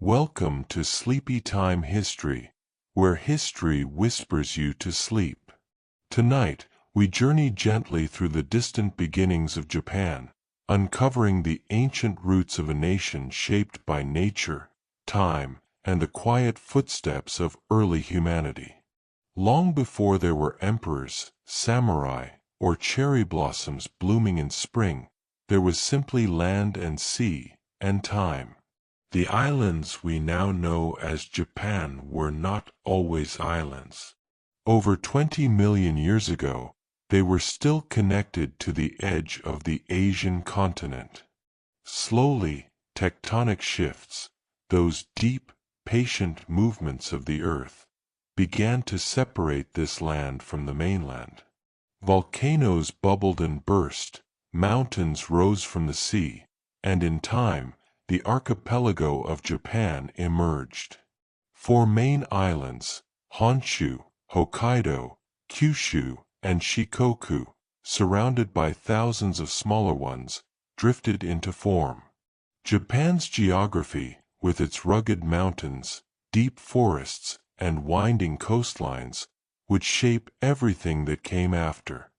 Welcome to Sleepy Time History, where history whispers you to sleep. Tonight, we journey gently through the distant beginnings of Japan, uncovering the ancient roots of a nation shaped by nature, time, and the quiet footsteps of early humanity. Long before there were emperors, samurai, or cherry blossoms blooming in spring, there was simply land and sea, and time. The islands we now know as Japan were not always islands. Over 20 million years ago, they were still connected to the edge of the Asian continent. Slowly, tectonic shifts, those deep, patient movements of the earth, began to separate this land from the mainland. Volcanoes bubbled and burst, mountains rose from the sea, and in time, the archipelago of Japan emerged. Four main islands, Honshu, Hokkaido, Kyushu, and Shikoku, surrounded by thousands of smaller ones, drifted into form. Japan's geography, with its rugged mountains, deep forests, and winding coastlines, would shape everything that came after.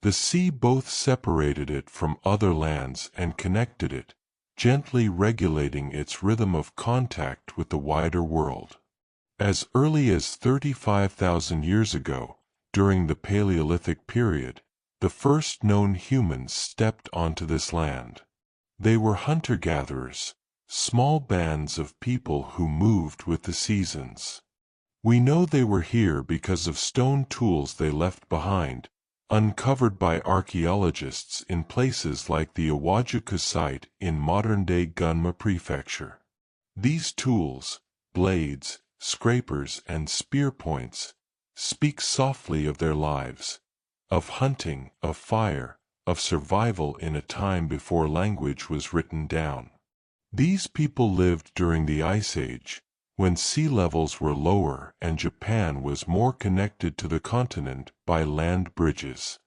The sea both separated it from other lands and connected it, gently regulating its rhythm of contact with the wider world. As early as 35,000 years ago, during the Paleolithic period, the first known humans stepped onto this land. They were hunter-gatherers, small bands of people who moved with the seasons. We know they were here because of stone tools they left behind, uncovered by archaeologists in places like the Iwajuku site in modern-day Gunma Prefecture. These tools, blades, scrapers, and spear points, speak softly of their lives, of hunting, of fire, of survival in a time before language was written down. These people lived during the Ice Age, when sea levels were lower and Japan was more connected to the continent by land bridges.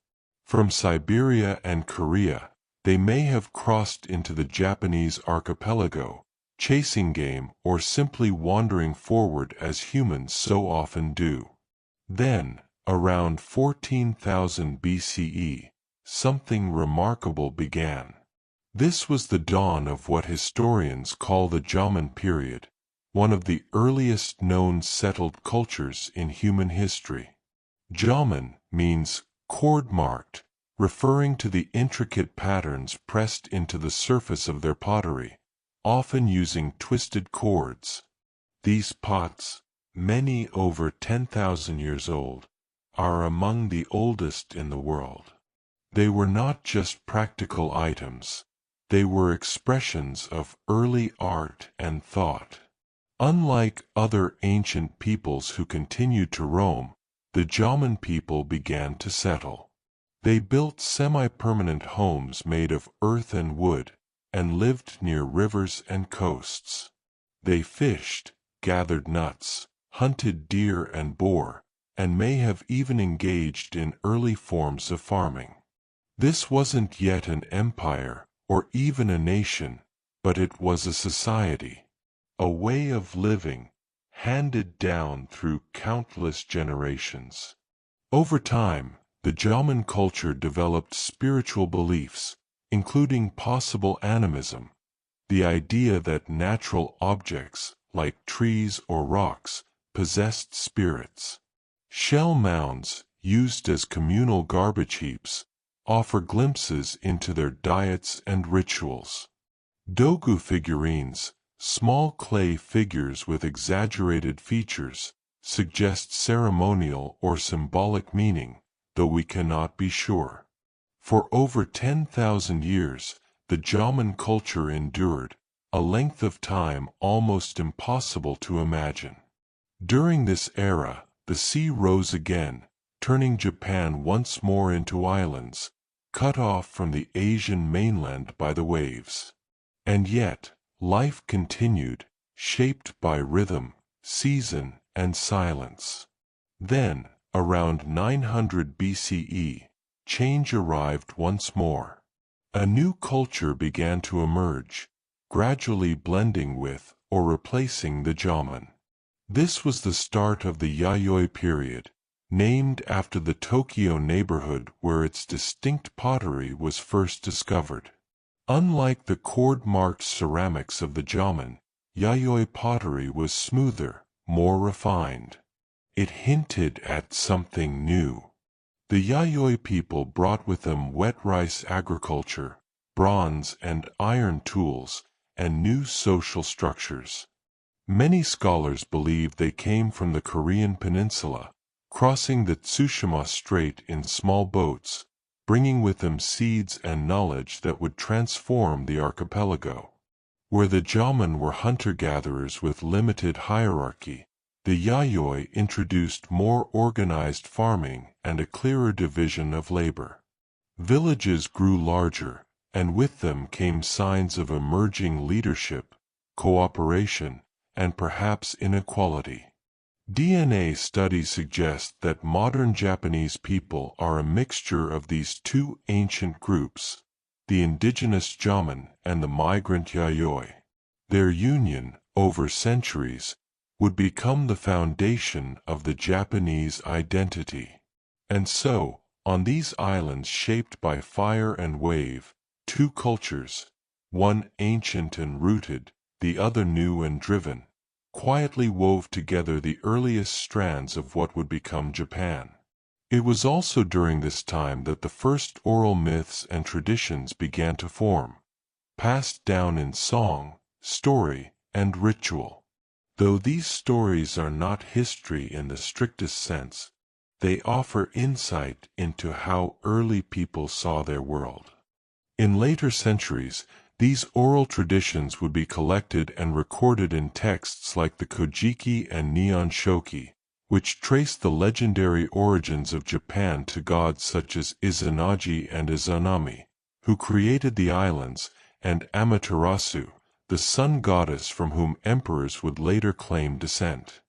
From Siberia and Korea, they may have crossed into the Japanese archipelago, chasing game or simply wandering forward as humans so often do. Then, around 14,000 BCE, something remarkable began. This was the dawn of what historians call the Jōmon period, one of the earliest known settled cultures in human history. Jōmon means cord-marked, referring to the intricate patterns pressed into the surface of their pottery, often using twisted cords. These pots, many over 10,000 years old, are among the oldest in the world. They were not just practical items, they were expressions of early art and thought. Unlike other ancient peoples who continued to roam, the Jōmon people began to settle. They built semi-permanent homes made of earth and wood, and lived near rivers and coasts. They fished, gathered nuts, hunted deer and boar, and may have even engaged in early forms of farming. This wasn't yet an empire, or even a nation, but it was a society. A way of living, handed down through countless generations. Over time, the Jōmon culture developed spiritual beliefs, including possible animism, the idea that natural objects, like trees or rocks, possessed spirits. Shell mounds, used as communal garbage heaps, offer glimpses into their diets and rituals. Dogu figurines, small clay figures with exaggerated features, suggest ceremonial or symbolic meaning, though we cannot be sure. For over 10,000 years, the Jōmon culture endured, a length of time almost impossible to imagine. During this era, the sea rose again, turning Japan once more into islands, cut off from the Asian mainland by the waves. And yet, life continued, shaped by rhythm, season, and silence. Then, around 900 BCE, change arrived once more. A new culture began to emerge, gradually blending with, or replacing the Jōmon. This was the start of the Yayoi period, named after the Tokyo neighborhood where its distinct pottery was first discovered. Unlike the cord-marked ceramics of the Jōmon, Yayoi pottery was smoother, more refined. It hinted at something new. The Yayoi people brought with them wet rice agriculture, bronze and iron tools, and new social structures. Many scholars believe they came from the Korean peninsula, crossing the Tsushima Strait in small boats, bringing with them seeds and knowledge that would transform the archipelago. Where the Jōmon were hunter-gatherers with limited hierarchy, the Yayoi introduced more organized farming and a clearer division of labor. Villages grew larger, and with them came signs of emerging leadership, cooperation, and perhaps inequality. DNA studies suggest that modern Japanese people are a mixture of these two ancient groups, the indigenous Jōmon and the migrant Yayoi. Their union, over centuries, would become the foundation of the Japanese identity. And so, on these islands shaped by fire and wave, two cultures, one ancient and rooted, the other new and driven, quietly wove together the earliest strands of what would become Japan. It was also during this time that the first oral myths and traditions began to form, passed down in song, story, and ritual. Though these stories are not history in the strictest sense, they offer insight into how early people saw their world. In later centuries, these oral traditions would be collected and recorded in texts like the Kojiki and Nihon Shoki, which trace the legendary origins of Japan to gods such as Izanagi and Izanami, who created the islands, and Amaterasu, the sun goddess from whom emperors would later claim descent.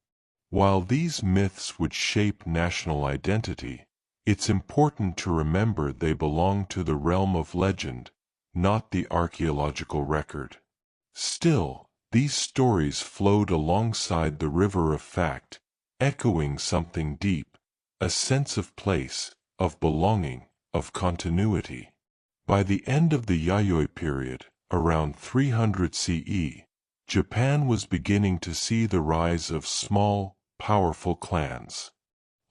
While these myths would shape national identity, it's important to remember they belong to the realm of legend, not the archaeological record. Still, these stories flowed alongside the river of fact, echoing something deep, a sense of place, of belonging, of continuity. By the end of the Yayoi period, around 300 CE, Japan was beginning to see the rise of small, powerful clans.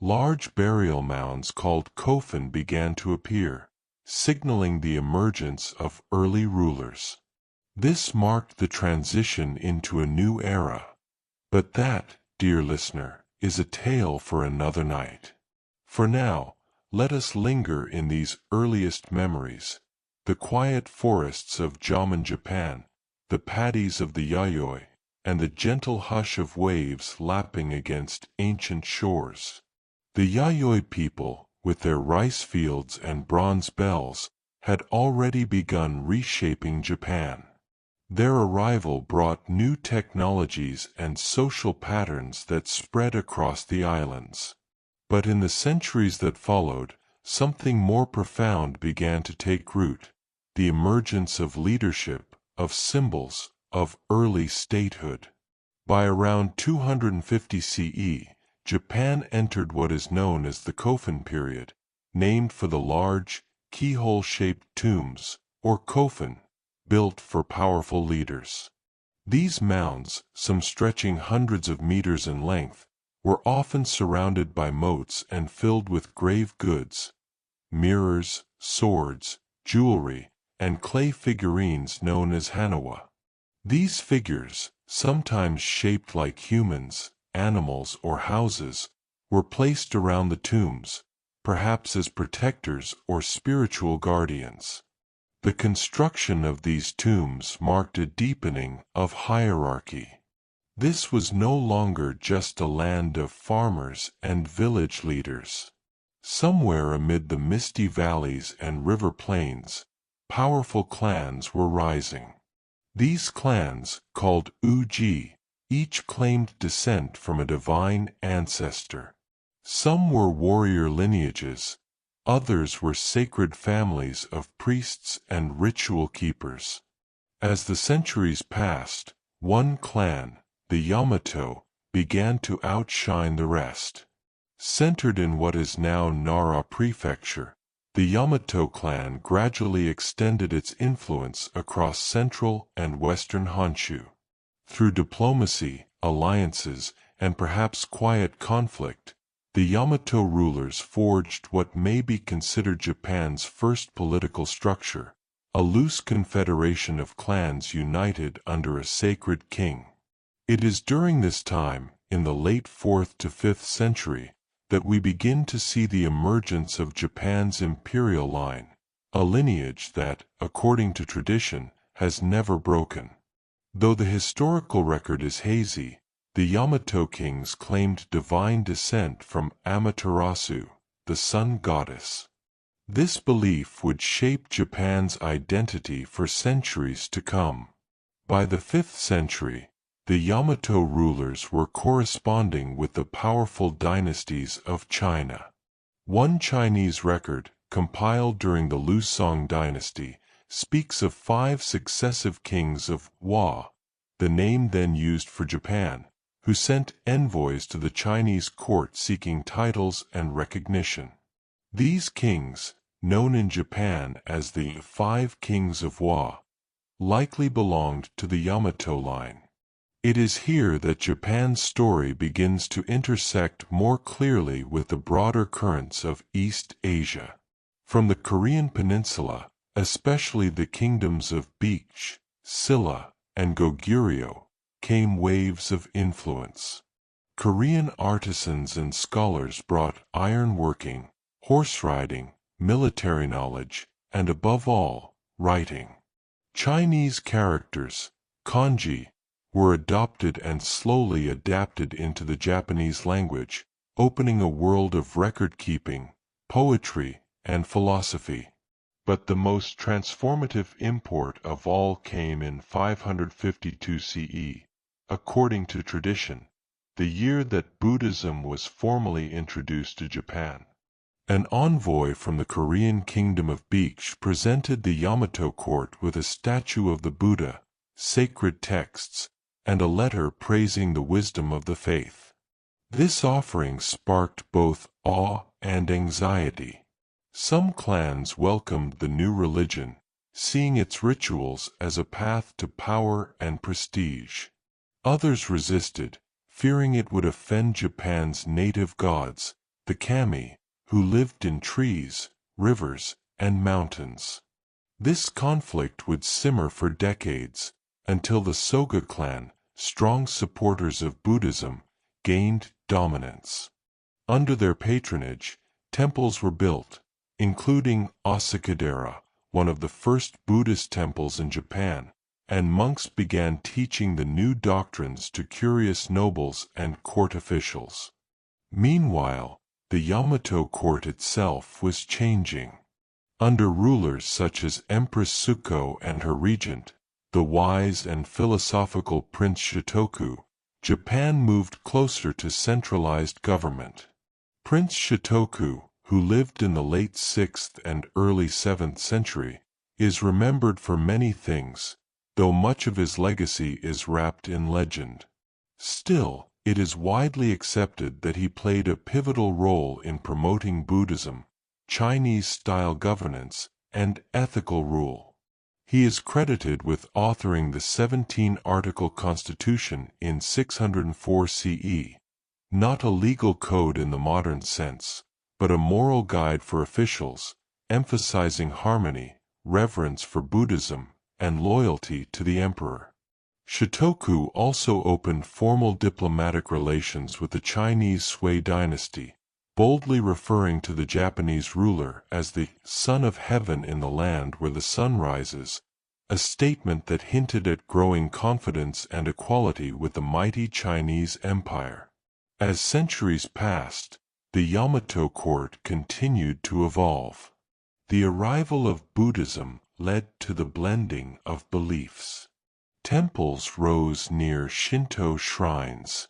Large burial mounds called kofun began to appear, signaling the emergence of early rulers. This marked the transition into a new era. But that, dear listener, is a tale for another night. For now, let us linger in these earliest memories, the quiet forests of Jōmon Japan, the paddies of the Yayoi, and the gentle hush of waves lapping against ancient shores. The Yayoi people, with their rice fields and bronze bells, had already begun reshaping Japan. Their arrival brought new technologies and social patterns that spread across the islands. But in the centuries that followed, something more profound began to take root: the emergence of leadership, of symbols, of early statehood. By around 250 CE, Japan entered what is known as the Kofun period, named for the large, keyhole-shaped tombs, or kofun, built for powerful leaders. These mounds, some stretching hundreds of meters in length, were often surrounded by moats and filled with grave goods, mirrors, swords, jewelry, and clay figurines known as hanawa. These figures, sometimes shaped like humans, animals, or houses, were placed around the tombs, perhaps as protectors or spiritual guardians. The construction of these tombs marked a deepening of hierarchy. This was no longer just a land of farmers and village leaders. Somewhere amid the misty valleys and river plains, powerful clans were rising. These clans, called uji, each claimed descent from a divine ancestor. Some were warrior lineages, others were sacred families of priests and ritual keepers. As the centuries passed, One clan, the Yamato, began to outshine the rest. Centered in what is now Nara Prefecture, the Yamato clan gradually extended its influence across central and western Honshu. Through diplomacy, alliances, and perhaps quiet conflict, the Yamato rulers forged what may be considered Japan's first political structure, a loose confederation of clans united under a sacred king. It is during this time, in the late 4th to 5th century, that we begin to see the emergence of Japan's imperial line, a lineage that, according to tradition, has never broken. Though the historical record is hazy, the Yamato kings claimed divine descent from Amaterasu, the sun goddess. This belief would shape Japan's identity for centuries to come. By the 5th century, the Yamato rulers were corresponding with the powerful dynasties of China. One Chinese record, compiled during the Lusong dynasty, speaks of 5 successive kings of Wa, the name then used for Japan, who sent envoys to the Chinese court seeking titles and recognition. These kings, known in Japan as the 5 Kings of Wa, likely belonged to the Yamato line. It is here that Japan's story begins to intersect more clearly with the broader currents of East Asia. From the Korean peninsula, especially the kingdoms of Beach, Silla, and Goguryeo, came waves of influence. Korean artisans and scholars brought ironworking, horse riding, military knowledge, and above all, writing. Chinese characters, kanji, were adopted and slowly adapted into the Japanese language, opening a world of record-keeping, poetry, and philosophy. But the most transformative import of all came in 552 CE, according to tradition, the year that Buddhism was formally introduced to Japan. An envoy from the Korean kingdom of Beach presented the Yamato court with a statue of the Buddha, sacred texts, and a letter praising the wisdom of the faith. This offering sparked both awe and anxiety. Some clans welcomed the new religion, seeing its rituals as a path to power and prestige. Others resisted, fearing it would offend Japan's native gods, the kami, who lived in trees, rivers, and mountains. This conflict would simmer for decades, until the Soga clan, strong supporters of Buddhism, gained dominance. Under their patronage, temples were built, including Asakadera, one of the first Buddhist temples in Japan, and monks began teaching the new doctrines to curious nobles and court officials. Meanwhile, the Yamato court itself was changing. Under rulers such as Empress Suko and her regent, the wise and philosophical Prince Shotoku, Japan moved closer to centralized government. Prince Shotoku, who lived in the late 6th and early 7th century, is remembered for many things, though much of his legacy is wrapped in legend. Still, it is widely accepted that he played a pivotal role in promoting Buddhism, Chinese-style governance, and ethical rule. He is credited with authoring the 17-article Constitution in 604 CE, not a legal code in the modern sense, but a moral guide for officials, emphasizing harmony, reverence for Buddhism, and loyalty to the emperor. Shotoku also opened formal diplomatic relations with the Chinese Sui dynasty, boldly referring to the Japanese ruler as the Son of Heaven in the land where the sun rises, a statement that hinted at growing confidence and equality with the mighty Chinese Empire. As centuries passed, the Yamato court continued to evolve. The arrival of Buddhism led to the blending of beliefs. Temples rose near Shinto shrines.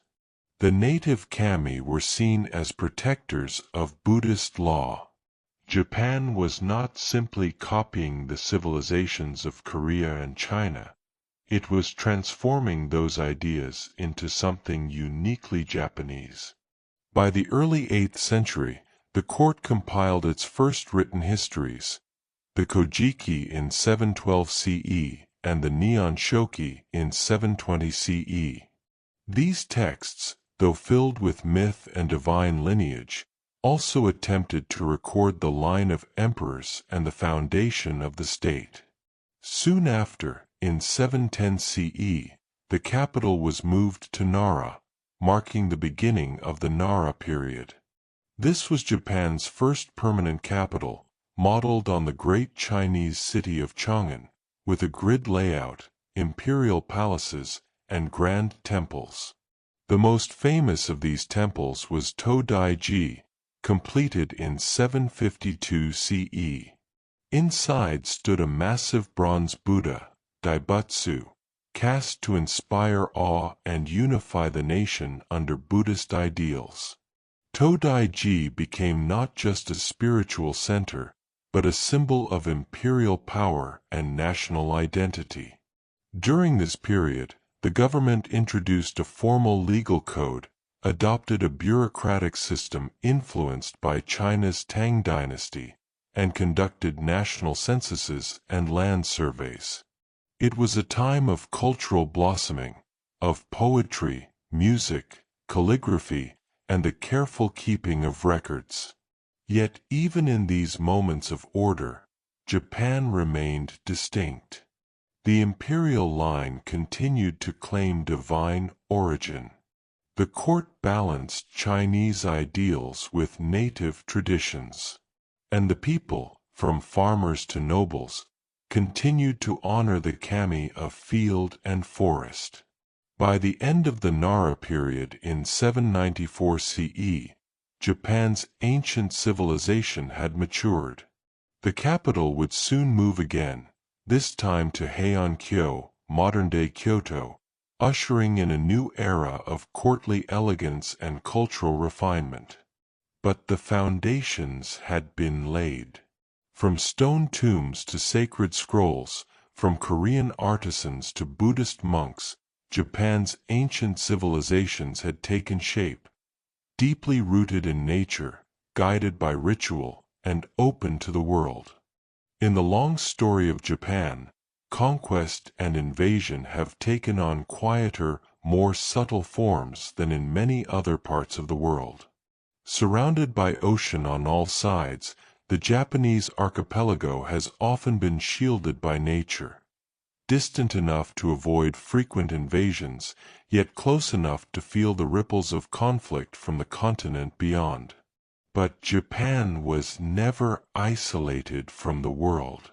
The native kami were seen as protectors of Buddhist law. Japan was not simply copying the civilizations of Korea and China. It was transforming those ideas into something uniquely Japanese. By the early 8th century, the court compiled its first written histories, the Kojiki in 712 CE and the Nihon Shoki in 720 CE. These texts, though filled with myth and divine lineage, also attempted to record the line of emperors and the foundation of the state. Soon after, in 710 CE, the capital was moved to Nara, marking the beginning of the Nara period. This was Japan's first permanent capital, modeled on the great Chinese city of Chang'an, with a grid layout, imperial palaces, and grand temples. The most famous of these temples was Tōdaiji, completed in 752 CE. Inside stood a massive bronze Buddha, Daibutsu, cast to inspire awe and unify the nation under Buddhist ideals. Tōdaiji became not just a spiritual center, but a symbol of imperial power and national identity. During this period, the government introduced a formal legal code, adopted a bureaucratic system influenced by China's Tang dynasty, and conducted national censuses and land surveys. It was a time of cultural blossoming, of poetry, music, calligraphy, and the careful keeping of records. Yet even in these moments of order, Japan remained distinct. The imperial line continued to claim divine origin. The court balanced Chinese ideals with native traditions. And the people, from farmers to nobles, continued to honor the kami of field and forest. By the end of the Nara period in 794 CE, Japan's ancient civilization had matured. The capital would soon move again, this time to Heian-kyo, modern-day Kyoto, ushering in a new era of courtly elegance and cultural refinement. But the foundations had been laid. From stone tombs to sacred scrolls, from Korean artisans to Buddhist monks, Japan's ancient civilizations had taken shape, deeply rooted in nature, guided by ritual, and open to the world. In the long story of Japan, conquest and invasion have taken on quieter, more subtle forms than in many other parts of the world. Surrounded by ocean on all sides, the Japanese archipelago has often been shielded by nature. Distant enough to avoid frequent invasions, yet close enough to feel the ripples of conflict from the continent beyond. But Japan was never isolated from the world.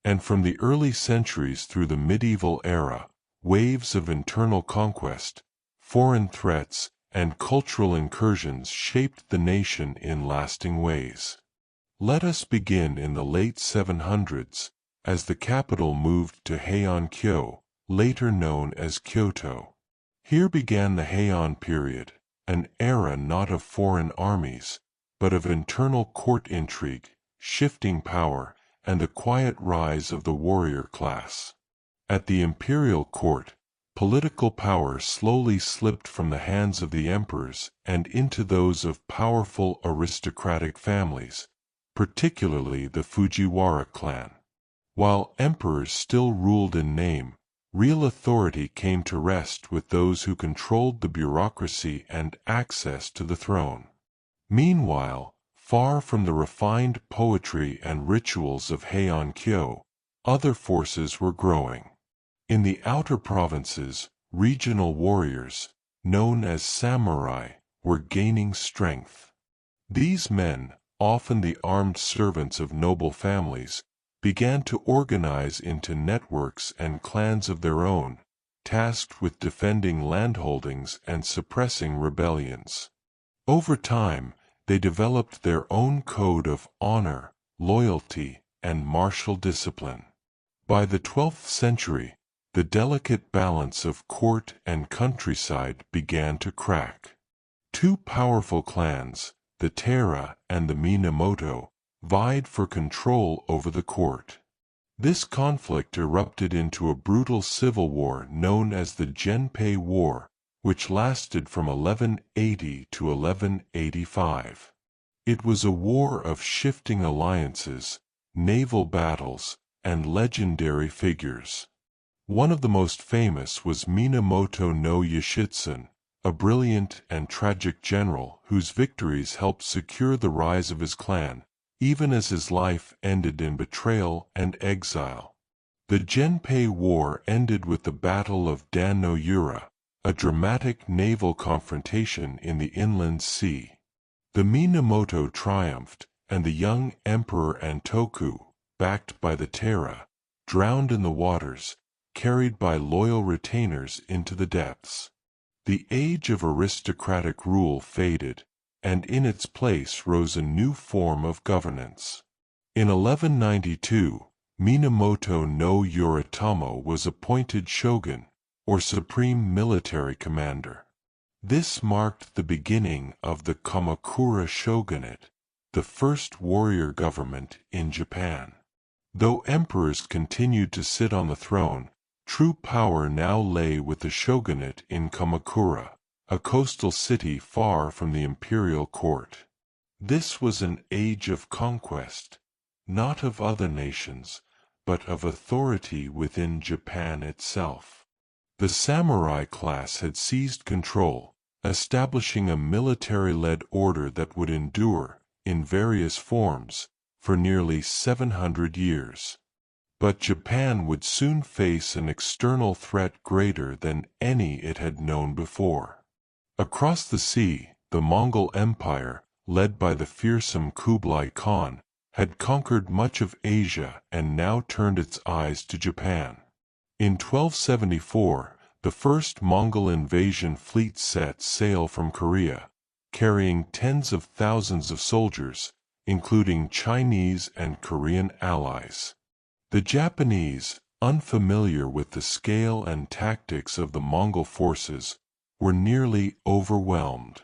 And from the early centuries through the medieval era, waves of internal conquest, foreign threats, and cultural incursions shaped the nation in lasting ways. Let us begin in the late 700s, as the capital moved to Heian-kyo, later known as Kyoto. Here began the Heian period, an era not of foreign armies, but of internal court intrigue, shifting power, and the quiet rise of the warrior class. At the imperial court, political power slowly slipped from the hands of the emperors and into those of powerful aristocratic families, particularly the Fujiwara clan. While emperors still ruled in name, real authority came to rest with those who controlled the bureaucracy and access to the throne. Meanwhile, far from the refined poetry and rituals of Heian-kyo, other forces were growing. In the outer provinces, regional warriors, known as samurai, were gaining strength. These men, often the armed servants of noble families, began to organize into networks and clans of their own, tasked with defending landholdings and suppressing rebellions. Over time, they developed their own code of honor, loyalty, and martial discipline. By the 12th century, the delicate balance of court and countryside began to crack. Two powerful clans, the Taira and the Minamoto, vied for control over the court. This conflict erupted into a brutal civil war known as the Genpei War, which lasted from 1180 to 1185. It was a war of shifting alliances, naval battles, and legendary figures. One of the most famous was Minamoto no Yoshitsune, a brilliant and tragic general whose victories helped secure the rise of his clan, even as his life ended in betrayal and exile. The Genpei War ended with the Battle of Dan no Yura, a dramatic naval confrontation in the inland sea. The Minamoto triumphed, and the young Emperor Antoku, backed by the Taira, drowned in the waters, carried by loyal retainers into the depths. The age of aristocratic rule faded, and in its place rose a new form of governance. In 1192, Minamoto no Yoritomo was appointed shogun, or supreme military commander. This marked the beginning of the Kamakura shogunate, the first warrior government in Japan. Though emperors continued to sit on the throne, true power now lay with the shogunate in Kamakura, a coastal city far from the imperial court. This was an age of conquest, not of other nations, but of authority within Japan itself. The samurai class had seized control, establishing a military-led order that would endure, in various forms, for nearly 700 years. But Japan would soon face an external threat greater than any it had known before. Across the sea, the Mongol Empire, led by the fearsome Kublai Khan, had conquered much of Asia and now turned its eyes to Japan. In 1274, the first Mongol invasion fleet set sail from Korea, carrying tens of thousands of soldiers, including Chinese and Korean allies. The Japanese, unfamiliar with the scale and tactics of the Mongol forces, were nearly overwhelmed.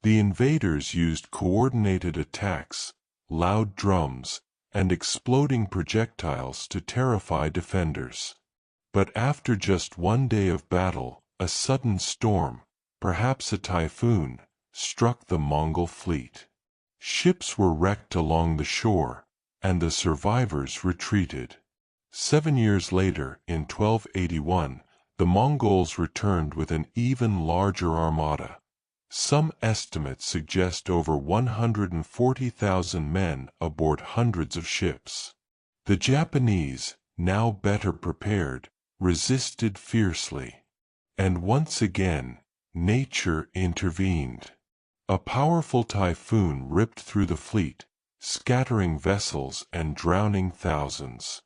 The invaders used coordinated attacks, loud drums, and exploding projectiles to terrify defenders. But after just one day of battle, a sudden storm, perhaps a typhoon, struck the Mongol fleet. Ships were wrecked along the shore, and the survivors retreated. 7 years later, in 1281, the Mongols returned with an even larger armada. Some estimates suggest over 140,000 men aboard hundreds of ships. The Japanese, now better prepared, resisted fiercely. And once again, nature intervened. A powerful typhoon ripped through the fleet, scattering vessels and drowning thousands.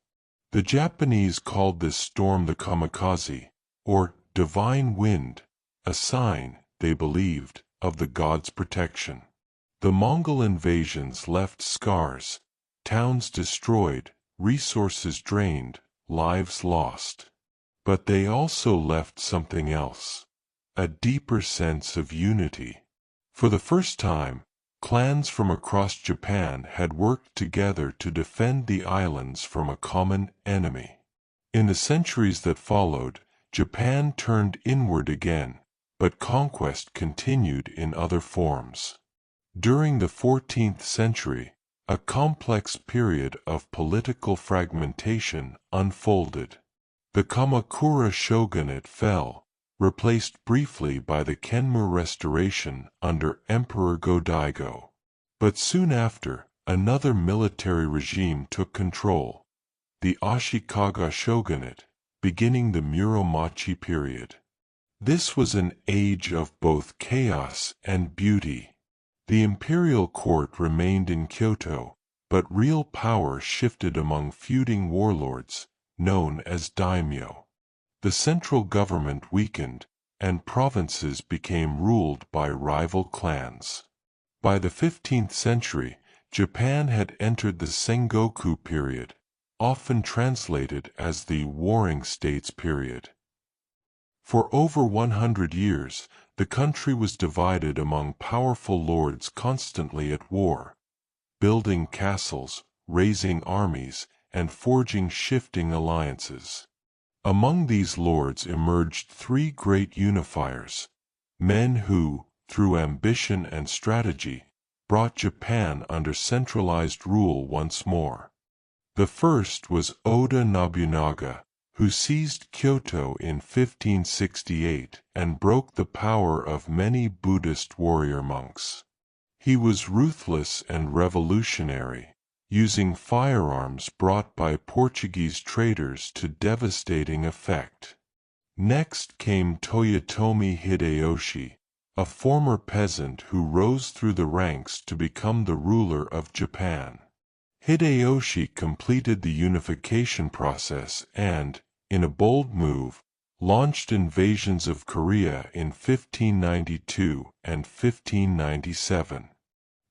The Japanese called this storm the kamikaze, or divine wind, a sign, they believed, of the gods' protection. The Mongol invasions left scars, towns destroyed, resources drained, lives lost. But they also left something else, a deeper sense of unity. For the first time, clans from across Japan had worked together to defend the islands from a common enemy. In the centuries that followed, Japan turned inward again, but conquest continued in other forms. During the 14th century, a complex period of political fragmentation unfolded. The Kamakura shogunate fell, replaced briefly by the Meiji Restoration under Emperor Go-Daigo. But soon after, another military regime took control, the Ashikaga shogunate, beginning the Muromachi period. This was an age of both chaos and beauty. The imperial court remained in Kyoto, but real power shifted among feuding warlords, known as daimyo. The central government weakened, and provinces became ruled by rival clans. By the 15th century, Japan had entered the Sengoku period, often translated as the Warring States period. For over 100 years, the country was divided among powerful lords constantly at war, building castles, raising armies, and forging shifting alliances. Among these lords emerged three great unifiers, men who, through ambition and strategy, brought Japan under centralized rule once more. The first was Oda Nobunaga, who seized Kyoto in 1568 and broke the power of many Buddhist warrior monks. He was ruthless and revolutionary, using firearms brought by Portuguese traders to devastating effect. Next came Toyotomi Hideyoshi, a former peasant who rose through the ranks to become the ruler of Japan. Hideyoshi completed the unification process and, in a bold move, launched invasions of Korea in 1592 and 1597.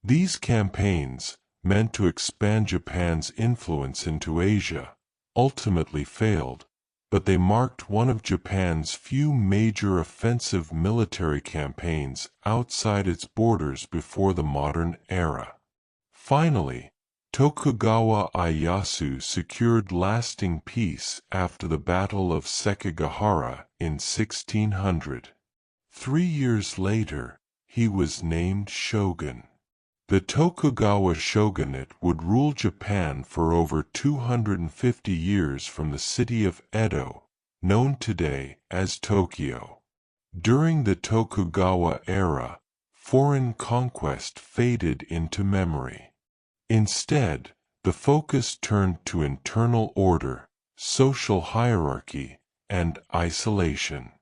These campaigns, meant to expand Japan's influence into Asia, ultimately failed, but they marked one of Japan's few major offensive military campaigns outside its borders before the modern era. Finally, Tokugawa Ieyasu secured lasting peace after the Battle of Sekigahara in 1600. 3 years later, he was named shogun. The Tokugawa shogunate would rule Japan for over 250 years from the city of Edo, known today as Tokyo. During the Tokugawa era, foreign conquest faded into memory. Instead, the focus turned to internal order, social hierarchy, and isolation.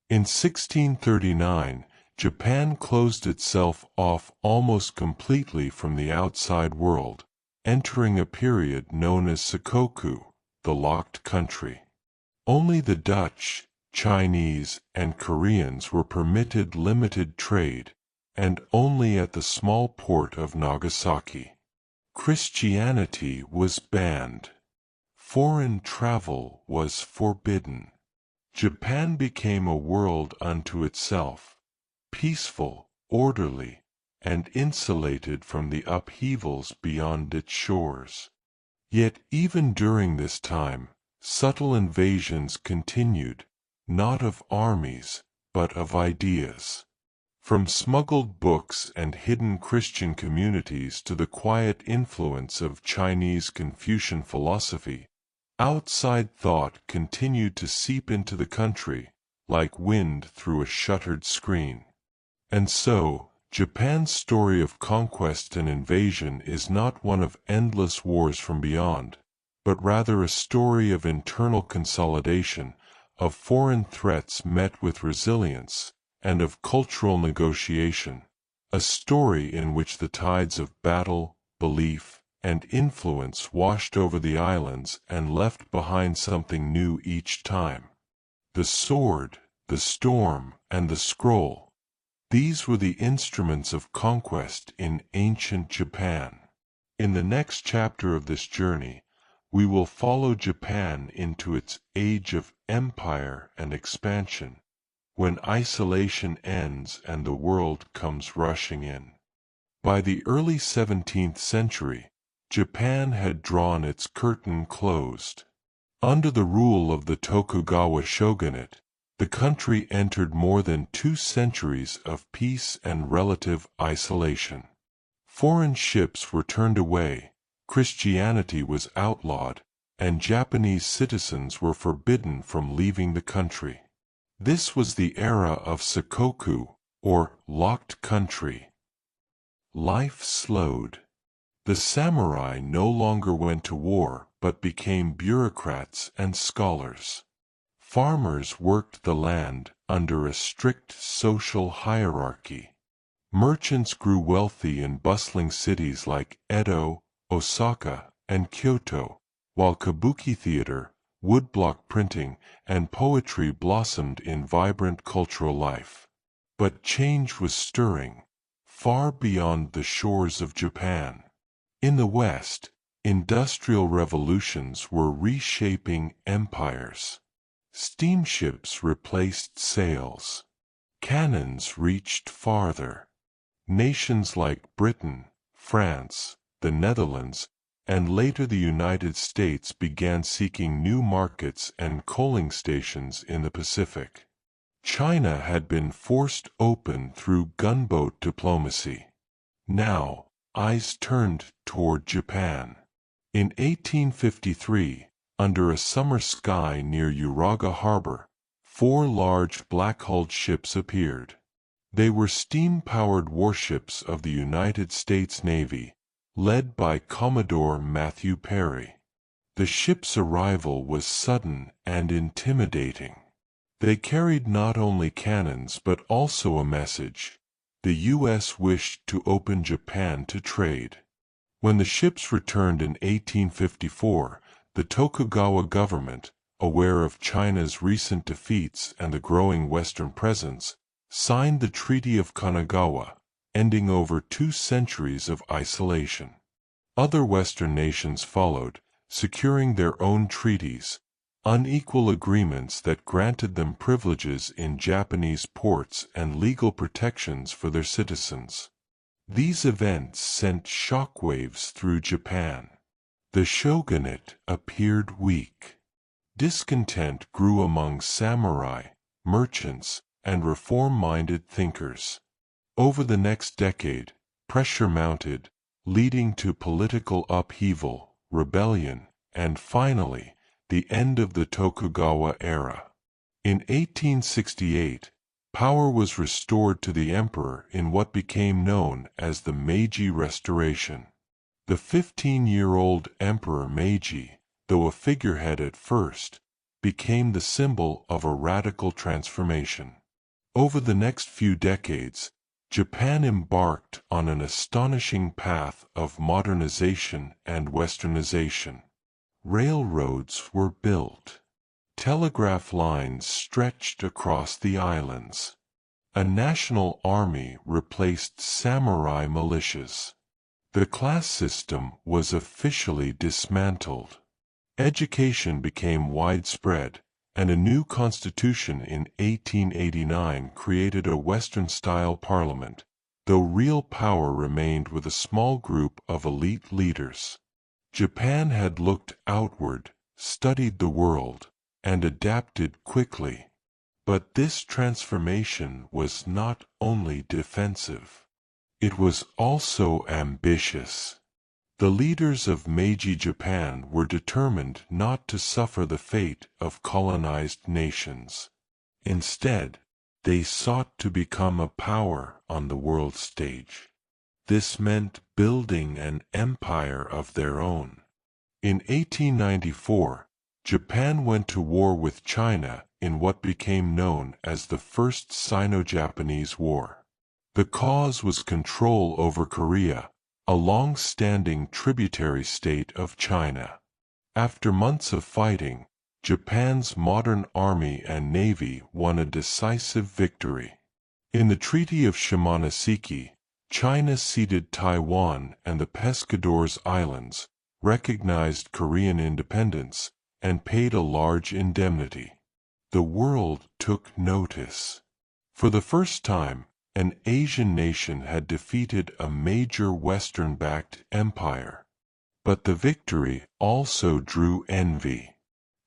In 1639, Japan closed itself off almost completely from the outside world, entering a period known as Sakoku, the locked country. Only the Dutch, Chinese, and Koreans were permitted limited trade, and only at the small port of Nagasaki. Christianity was banned. Foreign travel was forbidden. Japan became a world unto itself, peaceful, orderly, and insulated from the upheavals beyond its shores. Yet even during this time, subtle invasions continued, not of armies, but of ideas. From smuggled books and hidden Christian communities to the quiet influence of Chinese Confucian philosophy, outside thought continued to seep into the country, like wind through a shuttered screen. And so, Japan's story of conquest and invasion is not one of endless wars from beyond, but rather a story of internal consolidation, of foreign threats met with resilience, and of cultural negotiation, a story in which the tides of battle, belief, and influence washed over the islands and left behind something new each time. The sword, the storm, and the scroll. These were the instruments of conquest in ancient Japan. In the next chapter of this journey, we will follow Japan into its age of empire and expansion, when isolation ends and the world comes rushing in. By the early 17th century, Japan had drawn its curtain closed. Under the rule of the Tokugawa shogunate, the country entered more than 2 centuries of peace and relative isolation. Foreign ships were turned away, Christianity was outlawed, and Japanese citizens were forbidden from leaving the country. This was the era of Sakoku, or locked country. Life slowed. The samurai no longer went to war but became bureaucrats and scholars. Farmers worked the land under a strict social hierarchy. Merchants grew wealthy in bustling cities like Edo, Osaka, and Kyoto, while kabuki theater, woodblock printing, and poetry blossomed in vibrant cultural life. But change was stirring, far beyond the shores of Japan. In the West, industrial revolutions were reshaping empires. Steamships replaced sails. Cannons reached farther. Nations like Britain, France, the Netherlands, and later the United States began seeking new markets and coaling stations in the Pacific. China had been forced open through gunboat diplomacy. Now, eyes turned toward Japan. In 1853, under a summer sky near Uraga Harbor, 4 large black-hulled ships appeared. They were steam-powered warships of the United States Navy, led by Commodore Matthew Perry. The ship's arrival was sudden and intimidating. They carried not only cannons but also a message. The U.S. wished to open Japan to trade. When the ships returned in 1854, the Tokugawa government, aware of China's recent defeats and the growing Western presence, signed the Treaty of Kanagawa, ending over 2 centuries of isolation. Other Western nations followed, securing their own treaties, unequal agreements that granted them privileges in Japanese ports and legal protections for their citizens. These events sent shockwaves through Japan. The shogunate appeared weak. Discontent grew among samurai, merchants, and reform-minded thinkers. Over the next decade, pressure mounted, leading to political upheaval, rebellion, and finally, the end of the Tokugawa era. In 1868, power was restored to the emperor in what became known as the Meiji Restoration. The 15-year-old Emperor Meiji, though a figurehead at first, became the symbol of a radical transformation. Over the next few decades, Japan embarked on an astonishing path of modernization and westernization. Railroads were built. Telegraph lines stretched across the islands. A national army replaced samurai militias. The class system was officially dismantled. Education became widespread, and a new constitution in 1889 created a Western-style parliament, though real power remained with a small group of elite leaders. Japan had looked outward, studied the world, and adapted quickly. But this transformation was not only defensive. It was also ambitious. The leaders of Meiji Japan were determined not to suffer the fate of colonized nations. Instead, they sought to become a power on the world stage. This meant building an empire of their own. In 1894, Japan went to war with China in what became known as the First Sino-Japanese War. The cause was control over Korea, a long-standing tributary state of China. After months of fighting, Japan's modern army and navy won a decisive victory. In the Treaty of Shimonoseki, China ceded Taiwan and the Pescadores Islands, recognized Korean independence, and paid a large indemnity. The world took notice. For the first time, an Asian nation had defeated a major Western-backed empire. But the victory also drew envy.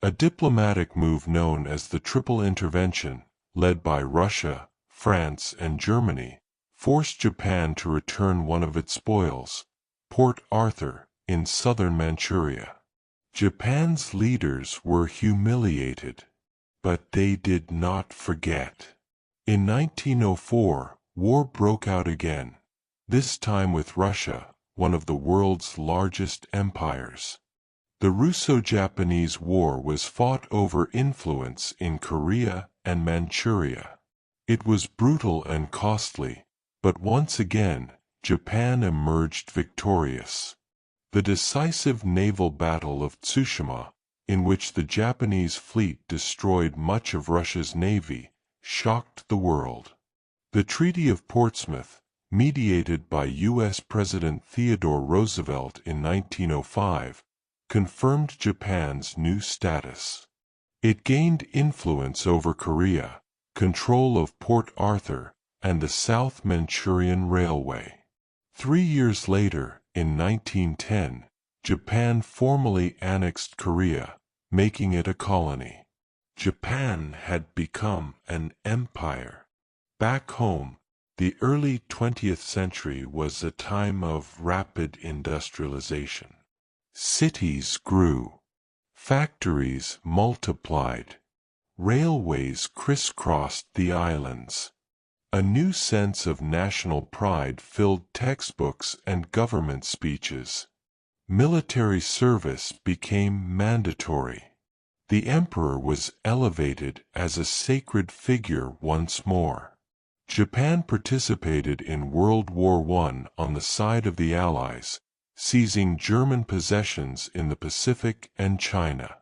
A diplomatic move known as the Triple Intervention, led by Russia, France, and Germany, forced Japan to return one of its spoils, Port Arthur, in southern Manchuria. Japan's leaders were humiliated, but they did not forget. In 1904, war broke out again, this time with Russia, one of the world's largest empires. The Russo-Japanese War was fought over influence in Korea and Manchuria. It was brutal and costly, but once again, Japan emerged victorious. The decisive naval battle of Tsushima, in which the Japanese fleet destroyed much of Russia's navy, shocked the world. The Treaty of Portsmouth, mediated by U.S. President Theodore Roosevelt in 1905, confirmed Japan's new status. It gained influence over Korea, control of Port Arthur, and the South Manchurian Railway. 3 years later, in 1910, Japan formally annexed Korea, making it a colony. Japan had become an empire. Back home, the early 20th century was a time of rapid industrialization. Cities grew. Factories multiplied. Railways crisscrossed the islands. A new sense of national pride filled textbooks and government speeches. Military service became mandatory. The emperor was elevated as a sacred figure once more. Japan participated in World War I on the side of the Allies, seizing German possessions in the Pacific and China.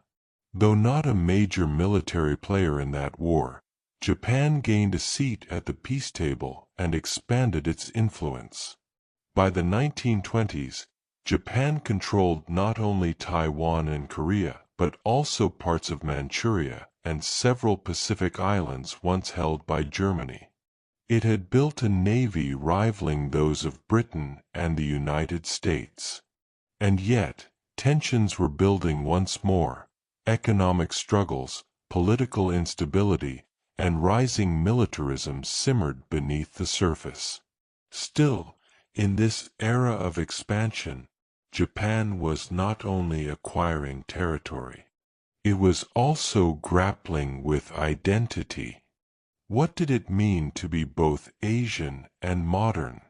Though not a major military player in that war, Japan gained a seat at the peace table and expanded its influence. By the 1920s, Japan controlled not only Taiwan and Korea, but also parts of Manchuria and several Pacific islands once held by Germany. It had built a navy rivaling those of Britain and the United States. And yet, tensions were building once more. Economic struggles, political instability, and rising militarism simmered beneath the surface. Still, in this era of expansion, Japan was not only acquiring territory. It was also grappling with identity. What did it mean to be both Asian and modern?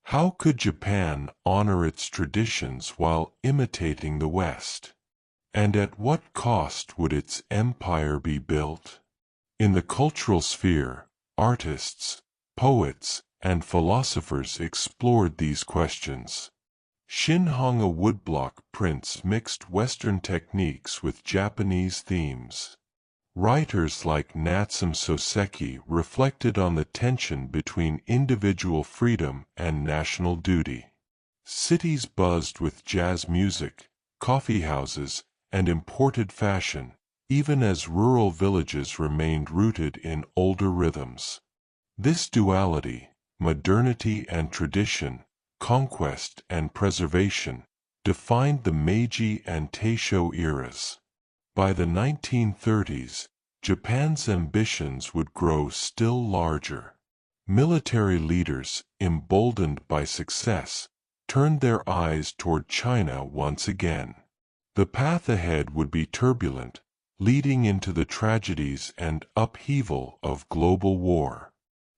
How could Japan honor its traditions while imitating the West? And at what cost would its empire be built? In the cultural sphere, artists, poets, and philosophers explored these questions. Shinhanga woodblock prints mixed Western techniques with Japanese themes. Writers like Natsume Soseki reflected on the tension between individual freedom and national duty. Cities buzzed with jazz music, coffeehouses, and imported fashion, even as rural villages remained rooted in older rhythms. This duality, modernity and tradition, conquest and preservation, defined the Meiji and Taisho eras. By the 1930s, Japan's ambitions would grow still larger. Military leaders, emboldened by success, turned their eyes toward China once again. The path ahead would be turbulent, leading into the tragedies and upheaval of global war.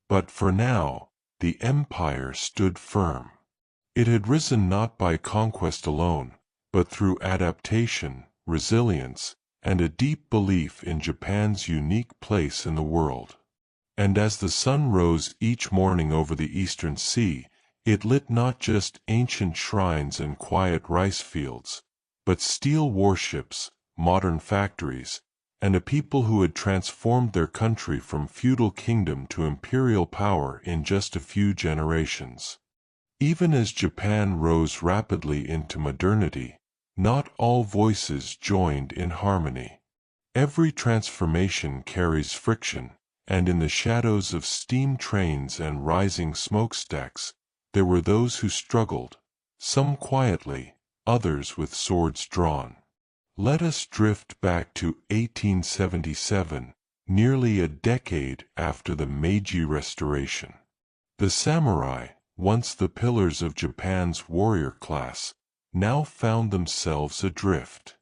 But for now, the empire stood firm. It had risen not by conquest alone, but through adaptation, resilience, and a deep belief in Japan's unique place in the world. And as the sun rose each morning over the eastern sea, it lit not just ancient shrines and quiet rice fields, but steel warships, modern factories, and a people who had transformed their country from feudal kingdom to imperial power in just a few generations. Even as Japan rose rapidly into modernity, not all voices joined in harmony. Every transformation carries friction, and in the shadows of steam trains and rising smokestacks, there were those who struggled, some quietly, others with swords drawn. Let us drift back to 1877, nearly a decade after the Meiji Restoration. The samurai, once the pillars of Japan's warrior class, now found themselves adrift.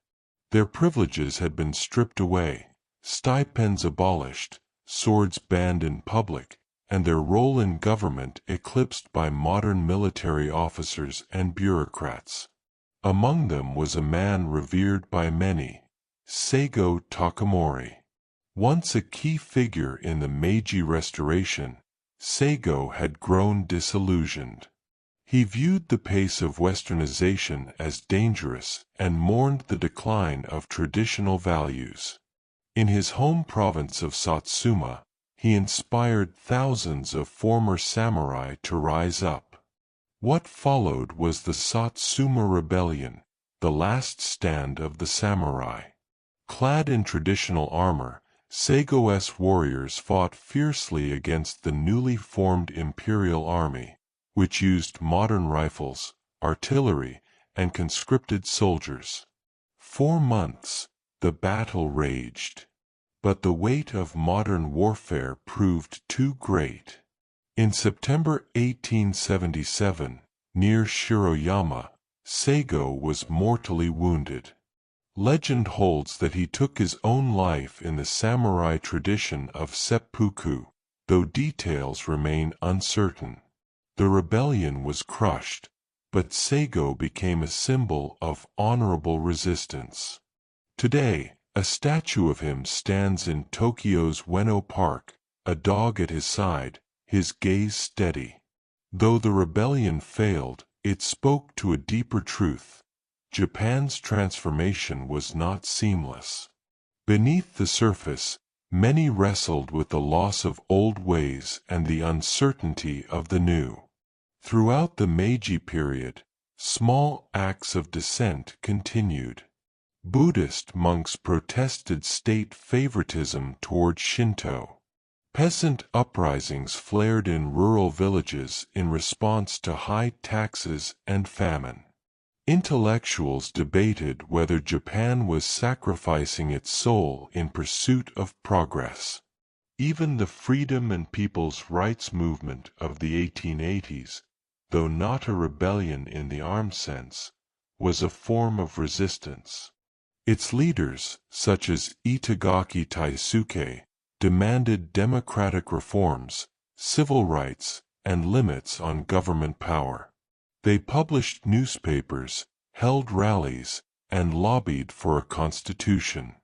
Their privileges had been stripped away, stipends abolished, swords banned in public, and their role in government eclipsed by modern military officers and bureaucrats. Among them was a man revered by many, Seigo Takamori. Once a key figure in the Meiji Restoration, Seigo had grown disillusioned. He viewed the pace of westernization as dangerous and mourned the decline of traditional values. In his home province of Satsuma, he inspired thousands of former samurai to rise up. What followed was the Satsuma Rebellion, the last stand of the samurai. Clad in traditional armor, Seigo's warriors fought fiercely against the newly formed imperial army, which used modern rifles, artillery, and conscripted soldiers. 4 months, the battle raged. But the weight of modern warfare proved too great. In September 1877, near Shiroyama, Seigo was mortally wounded. Legend holds that he took his own life in the samurai tradition of seppuku, though details remain uncertain. The rebellion was crushed, but Seigo became a symbol of honorable resistance. Today, a statue of him stands in Tokyo's Ueno Park, a dog at his side, his gaze steady. Though the rebellion failed, it spoke to a deeper truth. Japan's transformation was not seamless. Beneath the surface, many wrestled with the loss of old ways and the uncertainty of the new. Throughout the Meiji period, small acts of dissent continued. Buddhist monks protested state favoritism toward Shinto. Peasant uprisings flared in rural villages in response to high taxes and famine. Intellectuals debated whether Japan was sacrificing its soul in pursuit of progress. Even the freedom and people's rights movement of the 1880s, though not a rebellion in the armed sense, was a form of resistance. Its leaders, such as Itagaki Taisuke, demanded democratic reforms, civil rights, and limits on government power. They published newspapers, held rallies, and lobbied for a constitution.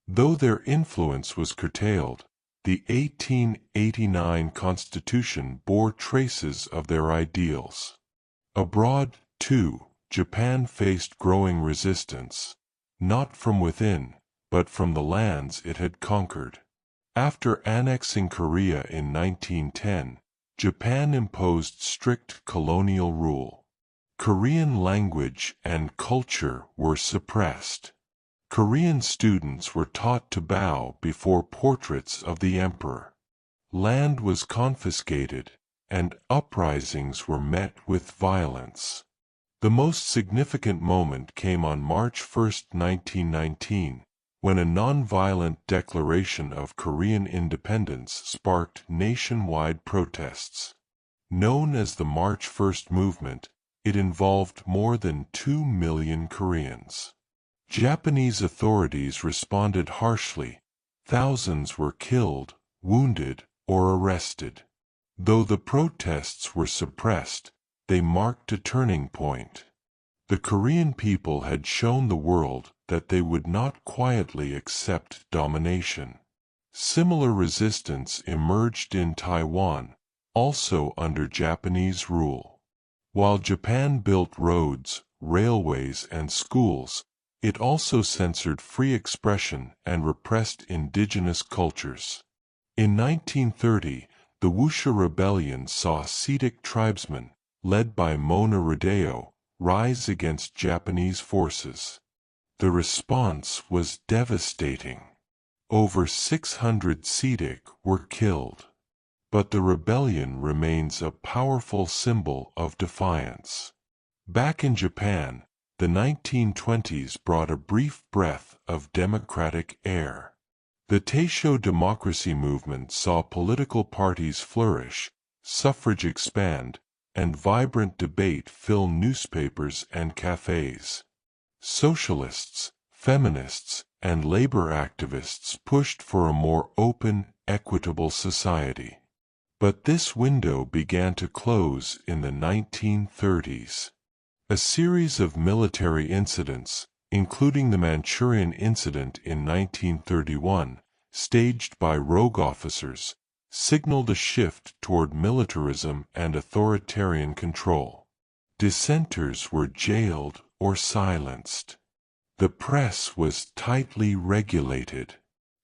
Though their influence was curtailed, the 1889 constitution bore traces of their ideals. Abroad, too, Japan faced growing resistance, not from within, but from the lands it had conquered. After annexing Korea in 1910, Japan imposed strict colonial rule. Korean language and culture were suppressed. Korean students were taught to bow before portraits of the emperor. Land was confiscated, and uprisings were met with violence. The most significant moment came on March 1, 1919, when a nonviolent declaration of Korean independence sparked nationwide protests. Known as the March 1 movement, it involved more than 2 million Koreans. Japanese authorities responded harshly. Thousands were killed, wounded, or arrested. Though the protests were suppressed, they marked a turning point. The Korean people had shown the world that they would not quietly accept domination. Similar resistance emerged in Taiwan, also under Japanese rule. While Japan built roads, railways, and schools, it also censored free expression and repressed indigenous cultures. In 1930, the Wusha Rebellion saw Sedic tribesmen, led by Mona Hideo, rise against Japanese forces. The response was devastating. Over 600 Sedic were killed. But the rebellion remains a powerful symbol of defiance. Back in Japan, the 1920s brought a brief breath of democratic air. The Taisho democracy movement saw political parties flourish, suffrage expand, and vibrant debate fill newspapers and cafes. Socialists, feminists, and labor activists pushed for a more open, equitable society. But this window began to close in the 1930s. A series of military incidents, including the Manchurian Incident in 1931, staged by rogue officers, signaled a shift toward militarism and authoritarian control. Dissenters were jailed or silenced. The press was tightly regulated.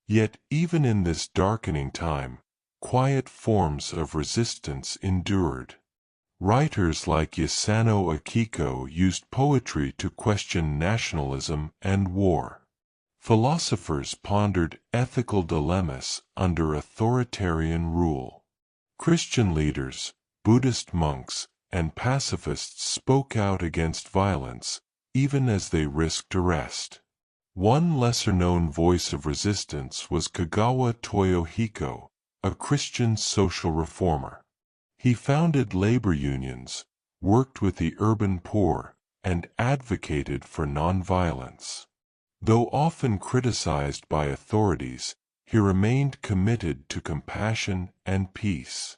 Yet even in this darkening time, quiet forms of resistance endured. Writers like Yasano Akiko used poetry to question nationalism and war. Philosophers pondered ethical dilemmas under authoritarian rule. Christian leaders, Buddhist monks, and pacifists spoke out against violence, even as they risked arrest. One lesser-known voice of resistance was Kagawa Toyohiko, a Christian social reformer. He founded labor unions, worked with the urban poor, and advocated for nonviolence. Though often criticized by authorities, he remained committed to compassion and peace.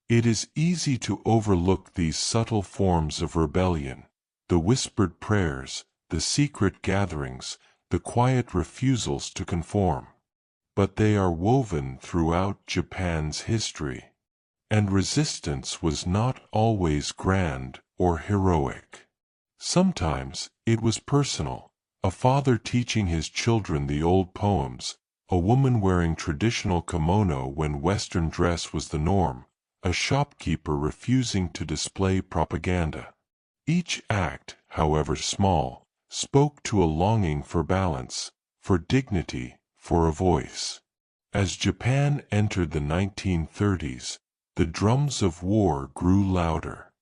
It is easy to overlook these subtle forms of rebellion, the whispered prayers, the secret gatherings, the quiet refusals to conform. But they are woven throughout Japan's history. And resistance was not always grand or heroic. Sometimes it was personal, a father teaching his children the old poems, a woman wearing traditional kimono when Western dress was the norm, a shopkeeper refusing to display propaganda. Each act, however small, spoke to a longing for balance, for dignity, for a voice. As Japan entered the 1930s, the drums of war grew louder.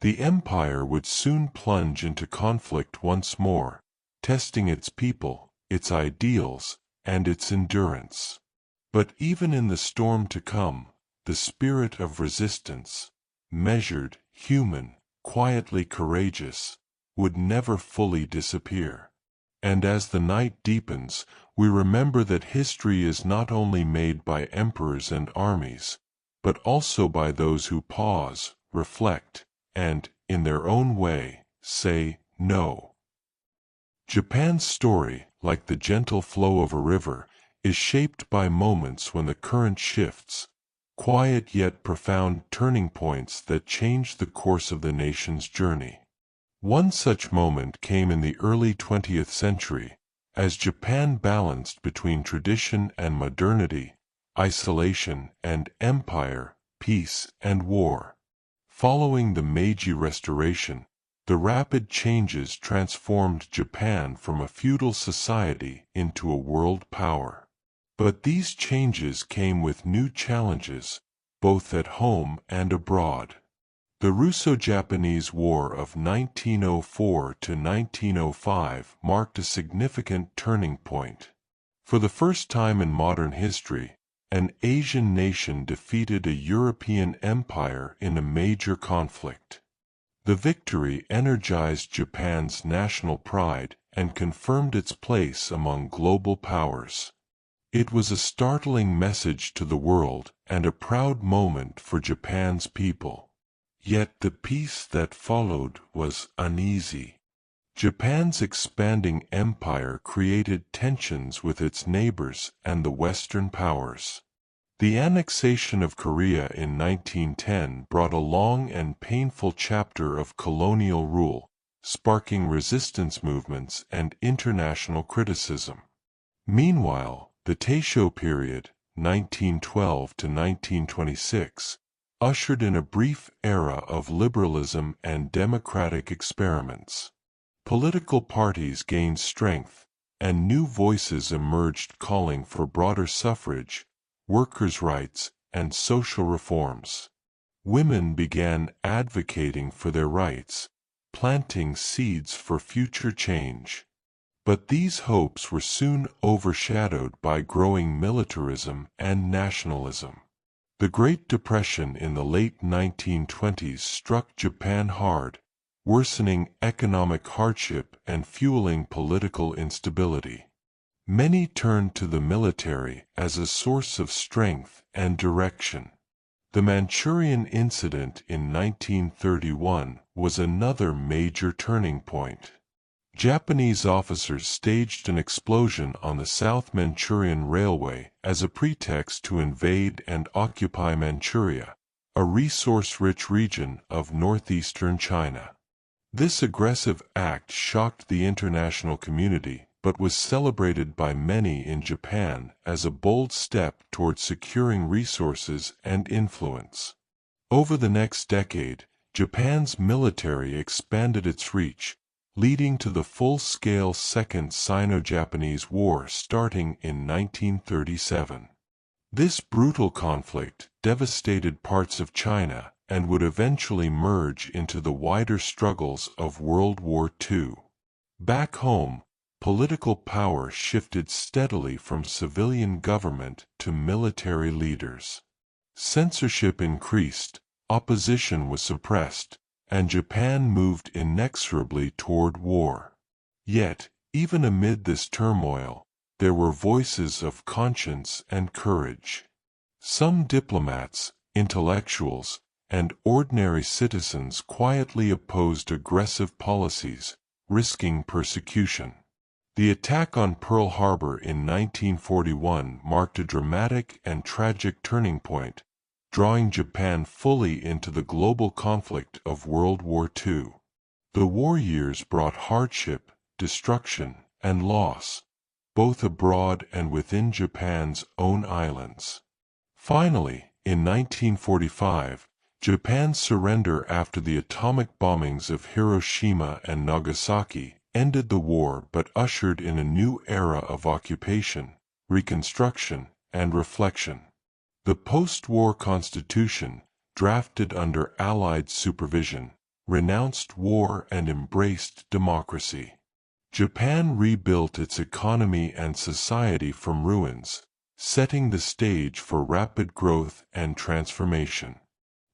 The empire would soon plunge into conflict once more, testing its people, its ideals, and its endurance. But even in the storm to come, the spirit of resistance, measured, human, quietly courageous, would never fully disappear. And as the night deepens, we remember that history is not only made by emperors and armies, but also by those who pause, reflect, and, in their own way, say no. Japan's story, like the gentle flow of a river, is shaped by moments when the current shifts, quiet yet profound turning points that change the course of the nation's journey. One such moment came in the early 20th century, as Japan balanced between tradition and modernity, isolation and empire, peace and war. Following the Meiji Restoration, the rapid changes transformed Japan from a feudal society into a world power. But these changes came with new challenges, both at home and abroad. The Russo-Japanese War of 1904 to 1905 marked a significant turning point. For the first time in modern history, an Asian nation defeated a European empire in a major conflict. The victory energized Japan's national pride and confirmed its place among global powers. It was a startling message to the world and a proud moment for Japan's people. Yet the peace that followed was uneasy. Japan's expanding empire created tensions with its neighbors and the Western powers. The annexation of Korea in 1910 brought a long and painful chapter of colonial rule, sparking resistance movements and international criticism. Meanwhile, the Taisho period, 1912 to 1926, ushered in a brief era of liberalism and democratic experiments. Political parties gained strength, and new voices emerged calling for broader suffrage, workers' rights, and social reforms. Women began advocating for their rights, planting seeds for future change. But these hopes were soon overshadowed by growing militarism and nationalism. The Great Depression in the late 1920s struck Japan hard, worsening economic hardship and fueling political instability. Many turned to the military as a source of strength and direction. The Manchurian Incident in 1931 was another major turning point. Japanese officers staged an explosion on the South Manchurian Railway as a pretext to invade and occupy Manchuria, a resource-rich region of northeastern China. This aggressive act shocked the international community, but was celebrated by many in Japan as a bold step toward securing resources and influence. Over the next decade, Japan's military expanded its reach, leading to the full-scale Second Sino-Japanese War starting in 1937. This brutal conflict devastated parts of China and would eventually merge into the wider struggles of World War II. Back home, political power shifted steadily from civilian government to military leaders. Censorship increased, opposition was suppressed, and Japan moved inexorably toward war. Yet, even amid this turmoil, there were voices of conscience and courage. Some diplomats, intellectuals, and ordinary citizens quietly opposed aggressive policies, risking persecution. The attack on Pearl Harbor in 1941 marked a dramatic and tragic turning point, drawing Japan fully into the global conflict of World War II. The war years brought hardship, destruction, and loss, both abroad and within Japan's own islands. Finally, in 1945, Japan's surrender after the atomic bombings of Hiroshima and Nagasaki ended the war but ushered in a new era of occupation, reconstruction, and reflection. The post-war constitution, drafted under Allied supervision, renounced war and embraced democracy. Japan rebuilt its economy and society from ruins, setting the stage for rapid growth and transformation.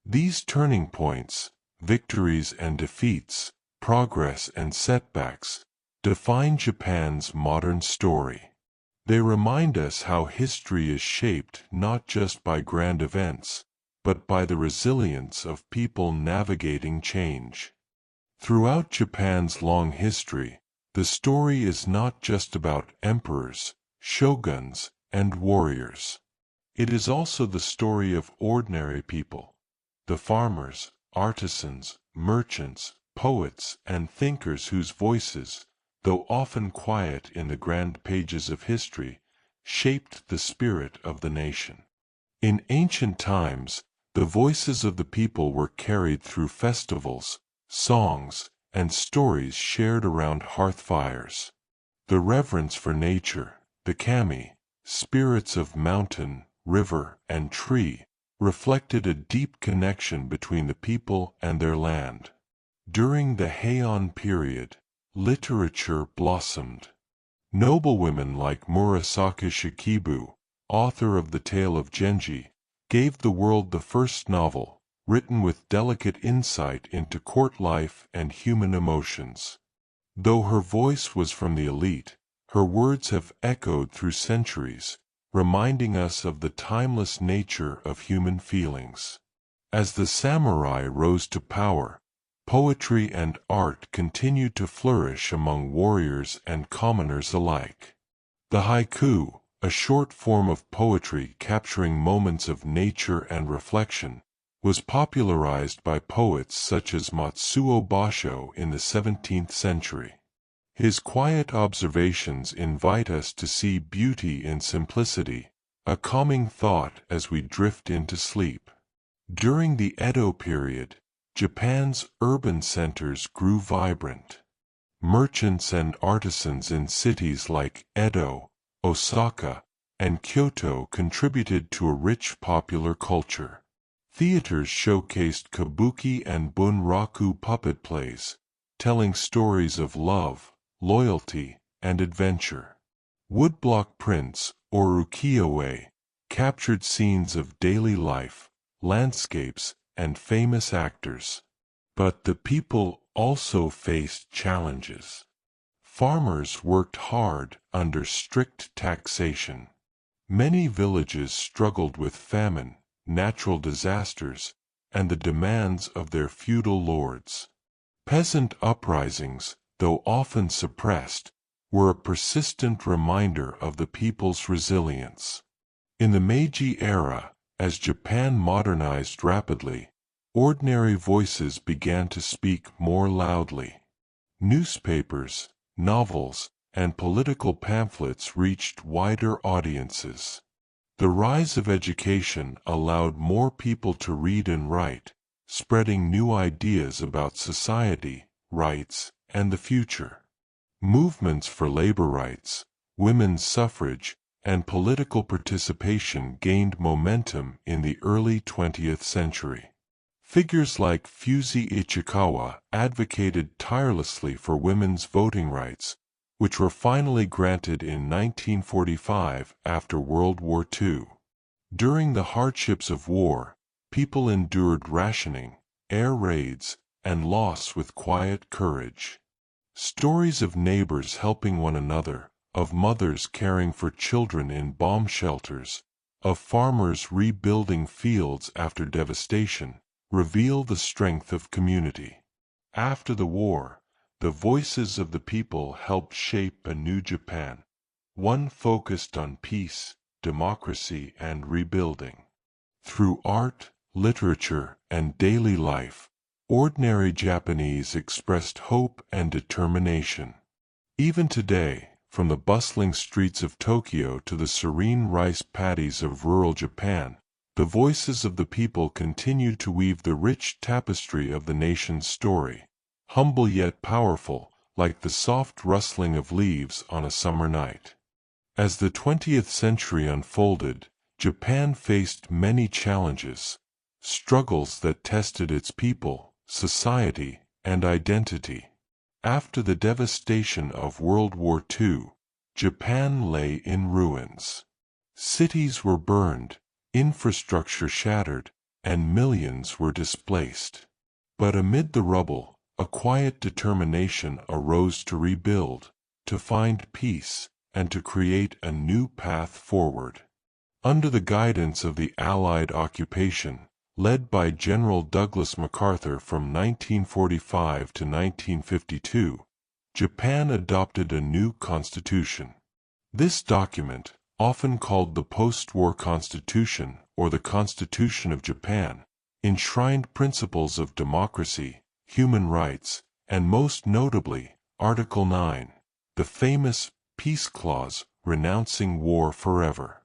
These turning points, victories and defeats, progress and setbacks, define Japan's modern story. They remind us how history is shaped not just by grand events, but by the resilience of people navigating change. Throughout Japan's long history, the story is not just about emperors, shoguns, and warriors. It is also the story of ordinary people. The farmers, artisans, merchants, poets, and thinkers whose voices, though often quiet in the grand pages of history, shaped the spirit of the nation. In ancient times, the voices of the people were carried through festivals, songs, and stories shared around hearth fires. The reverence for nature, the kami, spirits of mountain, river, and tree, reflected a deep connection between the people and their land. During the Heian period, literature blossomed. Noblewomen like Murasaki Shikibu, author of the Tale of Genji, gave the world the first novel, written with delicate insight into court life and human emotions. Though her voice was from the elite, her words have echoed through centuries, reminding us of the timeless nature of human feelings. As the samurai rose to power, poetry and art continued to flourish among warriors and commoners alike. The haiku, a short form of poetry capturing moments of nature and reflection, was popularized by poets such as Matsuo Basho in the 17th century. His quiet observations invite us to see beauty in simplicity, a calming thought as we drift into sleep. During the Edo period, Japan's urban centers grew vibrant. Merchants and artisans in cities like Edo, Osaka, and Kyoto contributed to a rich popular culture. Theaters showcased kabuki and bunraku puppet plays, telling stories of love, loyalty, and adventure. Woodblock prints, or ukiyo-e, captured scenes of daily life, landscapes, and famous actors. But the people also faced challenges. Farmers worked hard under strict taxation. Many villages struggled with famine, natural disasters, and the demands of their feudal lords. Peasant uprisings, though often suppressed, were a persistent reminder of the people's resilience. In the Meiji era, as Japan modernized rapidly, ordinary voices began to speak more loudly. Newspapers, novels, and political pamphlets reached wider audiences. The rise of education allowed more people to read and write, spreading new ideas about society, rights, and the future. Movements for labor rights, women's suffrage, and political participation gained momentum in the early 20th century. Figures like Fusei Ichikawa advocated tirelessly for women's voting rights, which were finally granted in 1945 after World War II. During the hardships of war, people endured rationing, air raids, and loss with quiet courage. Stories of neighbors helping one another, of mothers caring for children in bomb shelters, of farmers rebuilding fields after devastation, reveal the strength of community. After the war, the voices of the people helped shape a new Japan, one focused on peace, democracy, and rebuilding. Through art, literature, and daily life, ordinary Japanese expressed hope and determination. Even today, from the bustling streets of Tokyo to the serene rice paddies of rural Japan, the voices of the people continue to weave the rich tapestry of the nation's story, humble yet powerful, like the soft rustling of leaves on a summer night. As the 20th century unfolded, Japan faced many challenges, struggles that tested its people, society, and identity. After the devastation of World War II, Japan lay in ruins. Cities were burned, infrastructure shattered, and millions were displaced. But amid the rubble, a quiet determination arose to rebuild, to find peace, and to create a new path forward. Under the guidance of the Allied occupation, led by General Douglas MacArthur from 1945 to 1952, Japan adopted a new constitution. This document, often called the Post-War Constitution or the Constitution of Japan, enshrined principles of democracy, human rights, and most notably, Article 9, the famous Peace Clause renouncing war forever.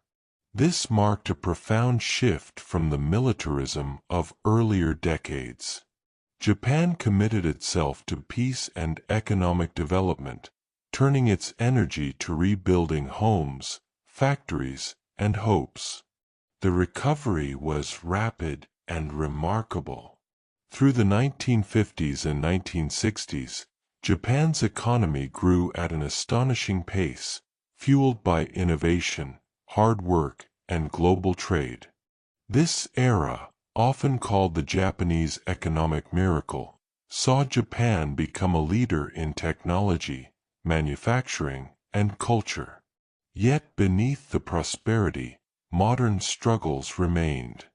This marked a profound shift from the militarism of earlier decades. Japan committed itself to peace and economic development, turning its energy to rebuilding homes, factories, and hopes. The recovery was rapid and remarkable. Through the 1950s and 1960s, Japan's economy grew at an astonishing pace, fueled by innovation, hard work, and global trade. This era, often called the Japanese economic miracle, saw Japan become a leader in technology, manufacturing, and culture. Yet beneath the prosperity, modern struggles remained.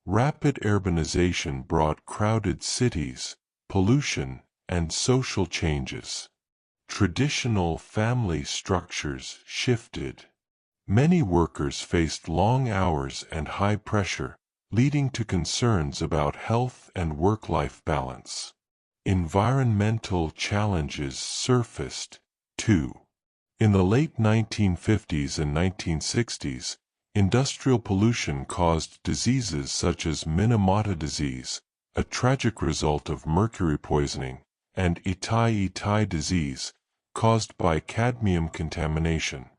Rapid urbanization brought crowded cities, pollution, and social changes. Traditional family structures shifted. Many workers faced long hours and high pressure, leading to concerns about health and work-life balance. Environmental challenges surfaced, too. In the late 1950s and 1960s, industrial pollution caused diseases such as Minamata disease, a tragic result of mercury poisoning, and Itai disease, caused by cadmium contamination.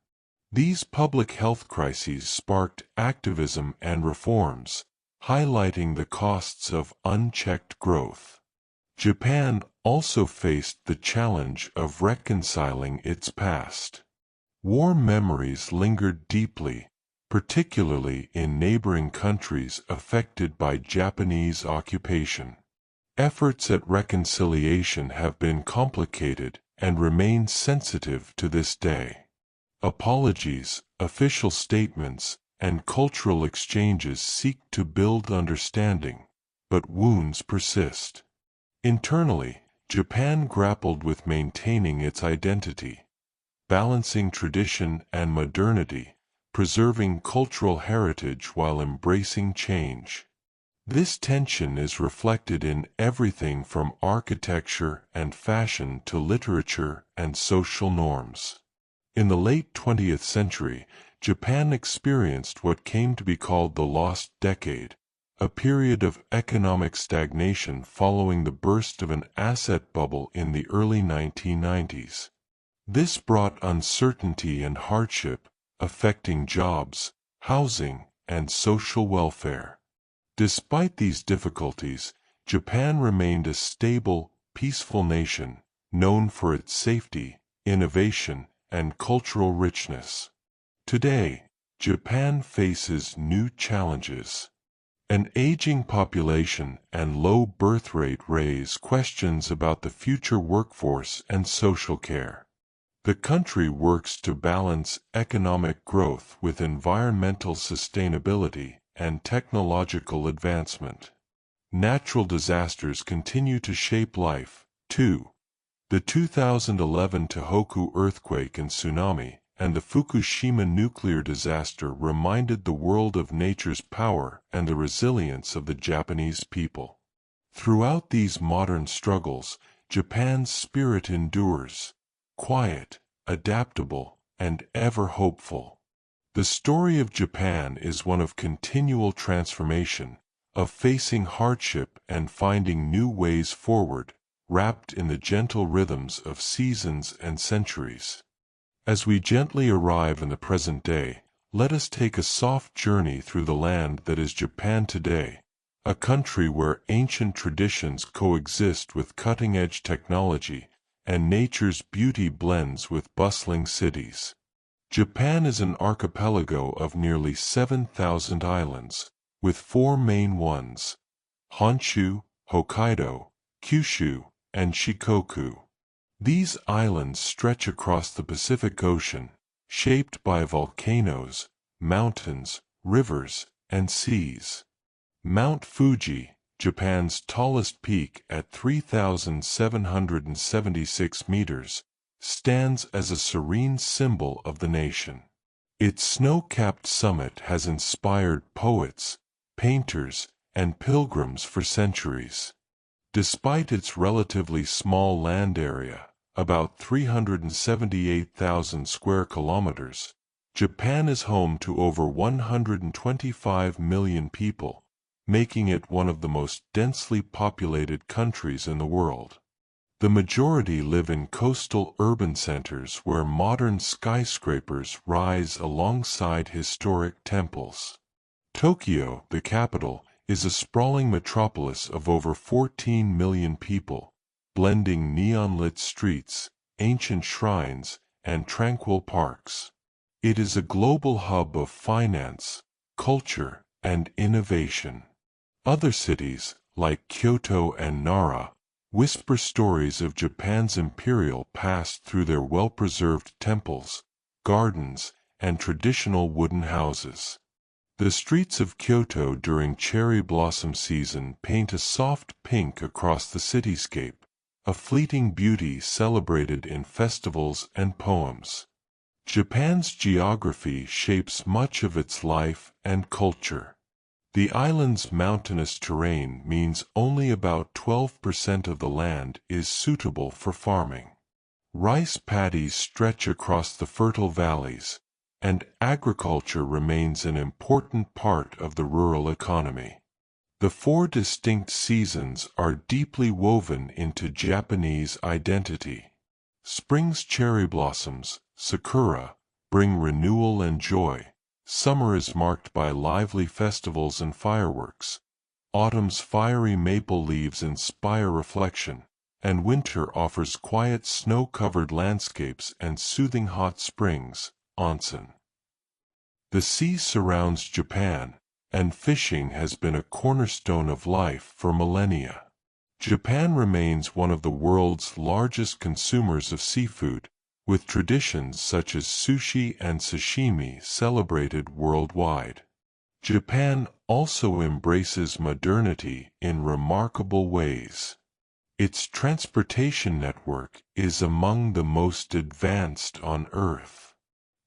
These public health crises sparked activism and reforms, highlighting the costs of unchecked growth. Japan also faced the challenge of reconciling its past. War memories lingered deeply, particularly in neighboring countries affected by Japanese occupation. Efforts at reconciliation have been complicated and remain sensitive to this day. Apologies, official statements, and cultural exchanges seek to build understanding, but wounds persist. Internally, Japan grappled with maintaining its identity, balancing tradition and modernity, preserving cultural heritage while embracing change. This tension is reflected in everything from architecture and fashion to literature and social norms. In the late 20th century, Japan experienced what came to be called the Lost Decade, a period of economic stagnation following the burst of an asset bubble in the early 1990s. This brought uncertainty and hardship, affecting jobs, housing, and social welfare. Despite these difficulties, Japan remained a stable, peaceful nation, known for its safety, innovation, and cultural richness. Today, Japan faces new challenges. An aging population and low birth rate raise questions about the future workforce and social care. The country works to balance economic growth with environmental sustainability and technological advancement. Natural disasters continue to shape life, too. The 2011 Tohoku earthquake and tsunami, and the Fukushima nuclear disaster reminded the world of nature's power and the resilience of the Japanese people. Throughout these modern struggles, Japan's spirit endures, quiet, adaptable, and ever hopeful. The story of Japan is one of continual transformation, of facing hardship and finding new ways forward, wrapped in the gentle rhythms of seasons and centuries. As we gently arrive in the present day, let us take a soft journey through the land that is Japan today, a country where ancient traditions coexist with cutting-edge technology, and nature's beauty blends with bustling cities. Japan is an archipelago of nearly 7,000 islands, with four main ones: Honshu, Hokkaido, Kyushu, and Shikoku. These islands stretch across the Pacific Ocean, shaped by volcanoes, mountains, rivers, and seas. Mount Fuji, Japan's tallest peak at 3,776 meters, stands as a serene symbol of the nation. Its snow-capped summit has inspired poets, painters, and pilgrims for centuries. Despite its relatively small land area, about 378,000 square kilometers, Japan is home to over 125 million people, making it one of the most densely populated countries in the world. The majority live in coastal urban centers where modern skyscrapers rise alongside historic temples. Tokyo, the capital, is a sprawling metropolis of over 14 million people, blending neon-lit streets, ancient shrines, and tranquil parks. It is a global hub of finance, culture, and innovation. Other cities, like Kyoto and Nara, whisper stories of Japan's imperial past through their well-preserved temples, gardens, and traditional wooden houses. The streets of Kyoto during cherry blossom season paint a soft pink across the cityscape, a fleeting beauty celebrated in festivals and poems. Japan's geography shapes much of its life and culture. The island's mountainous terrain means only about 12% of the land is suitable for farming. Rice paddies stretch across the fertile valleys, and agriculture remains an important part of the rural economy. The four distinct seasons are deeply woven into Japanese identity. Spring's cherry blossoms, sakura, bring renewal and joy. Summer is marked by lively festivals and fireworks. Autumn's fiery maple leaves inspire reflection, and winter offers quiet snow-covered landscapes and soothing hot springs, onsen. The sea surrounds Japan, and fishing has been a cornerstone of life for millennia. Japan remains one of the world's largest consumers of seafood, with traditions such as sushi and sashimi celebrated worldwide. Japan also embraces modernity in remarkable ways. Its transportation network is among the most advanced on Earth.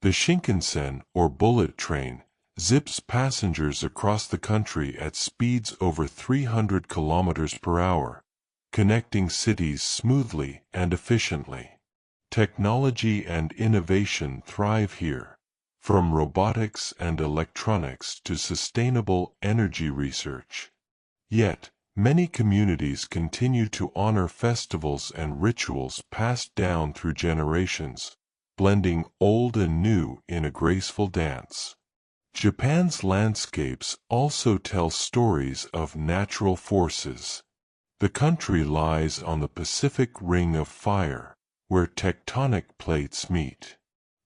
The Shinkansen, or bullet train, zips passengers across the country at speeds over 300 kilometers per hour, connecting cities smoothly and efficiently. Technology and innovation thrive here, from robotics and electronics to sustainable energy research. Yet, many communities continue to honor festivals and rituals passed down through generations, blending old and new in a graceful dance. Japan's landscapes also tell stories of natural forces. The country lies on the Pacific Ring of Fire, where tectonic plates meet.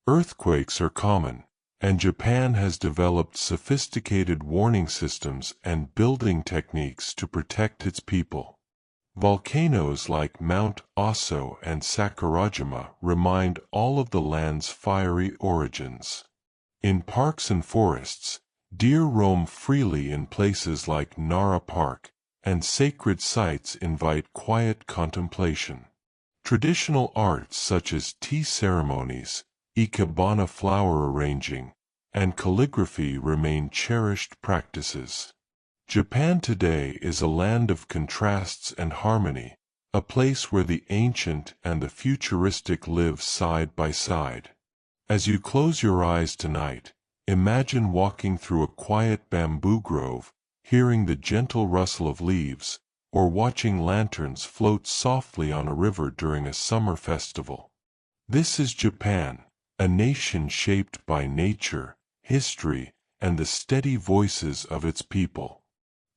Earthquakes are common, and Japan has developed sophisticated warning systems and building techniques to protect its people. Volcanoes like Mount Aso and Sakurajima remind all of the land's fiery origins. In parks and forests, deer roam freely in places like Nara Park, and sacred sites invite quiet contemplation. Traditional arts such as tea ceremonies, ikebana flower arranging, and calligraphy remain cherished practices. Japan today is a land of contrasts and harmony, a place where the ancient and the futuristic live side by side. As you close your eyes tonight, imagine walking through a quiet bamboo grove, hearing the gentle rustle of leaves, or watching lanterns float softly on a river during a summer festival. This is Japan, a nation shaped by nature, history, and the steady voices of its people.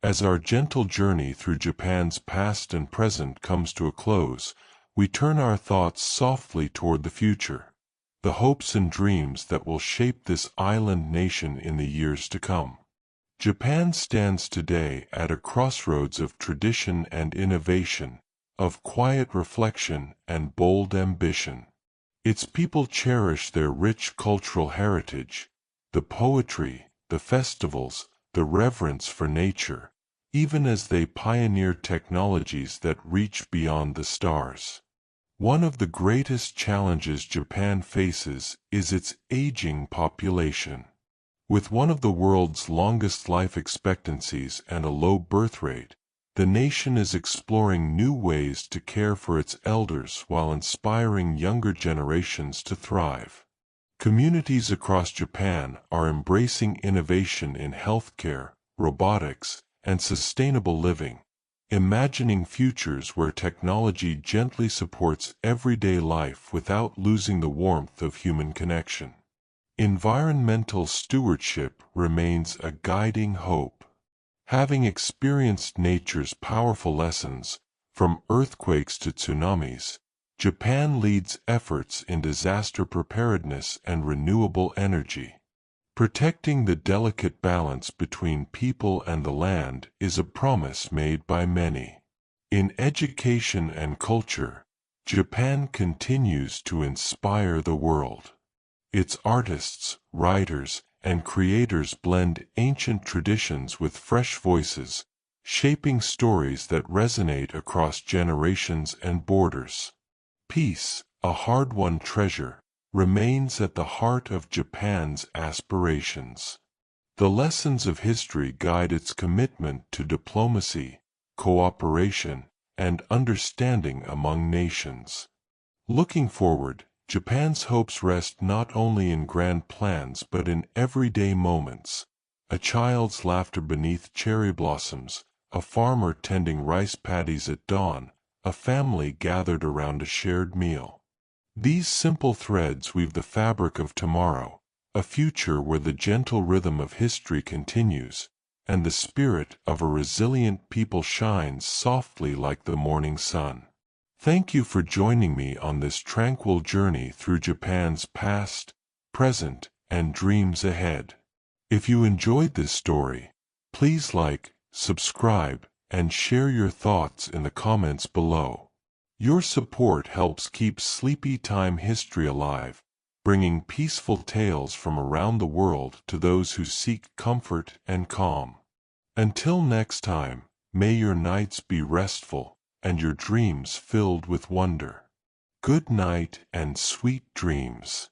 As our gentle journey through Japan's past and present comes to a close, we turn our thoughts softly toward the future, the hopes and dreams that will shape this island nation in the years to come. Japan stands today at a crossroads of tradition and innovation, of quiet reflection and bold ambition. Its people cherish their rich cultural heritage, the poetry, the festivals, the reverence for nature, even as they pioneer technologies that reach beyond the stars. One of the greatest challenges Japan faces is its aging population. With one of the world's longest life expectancies and a low birth rate, the nation is exploring new ways to care for its elders while inspiring younger generations to thrive. Communities across Japan are embracing innovation in healthcare, robotics, and sustainable living, imagining futures where technology gently supports everyday life without losing the warmth of human connection. Environmental stewardship remains a guiding hope. Having experienced nature's powerful lessons, from earthquakes to tsunamis, Japan leads efforts in disaster preparedness and renewable energy. Protecting the delicate balance between people and the land is a promise made by many. In education and culture, Japan continues to inspire the world. Its artists, writers, and creators blend ancient traditions with fresh voices, shaping stories that resonate across generations and borders. Peace, a hard-won treasure, remains at the heart of Japan's aspirations. The lessons of history guide its commitment to diplomacy, cooperation, and understanding among nations. Looking forward, Japan's hopes rest not only in grand plans but in everyday moments: a child's laughter beneath cherry blossoms, a farmer tending rice paddies at dawn, a family gathered around a shared meal. These simple threads weave the fabric of tomorrow, a future where the gentle rhythm of history continues, and the spirit of a resilient people shines softly like the morning sun. Thank you for joining me on this tranquil journey through Japan's past, present, and dreams ahead. If you enjoyed this story, please like, subscribe, and share your thoughts in the comments below. Your support helps keep Sleepy Time History alive, bringing peaceful tales from around the world to those who seek comfort and calm. Until next time, may your nights be restful and your dreams filled with wonder. Good night and sweet dreams.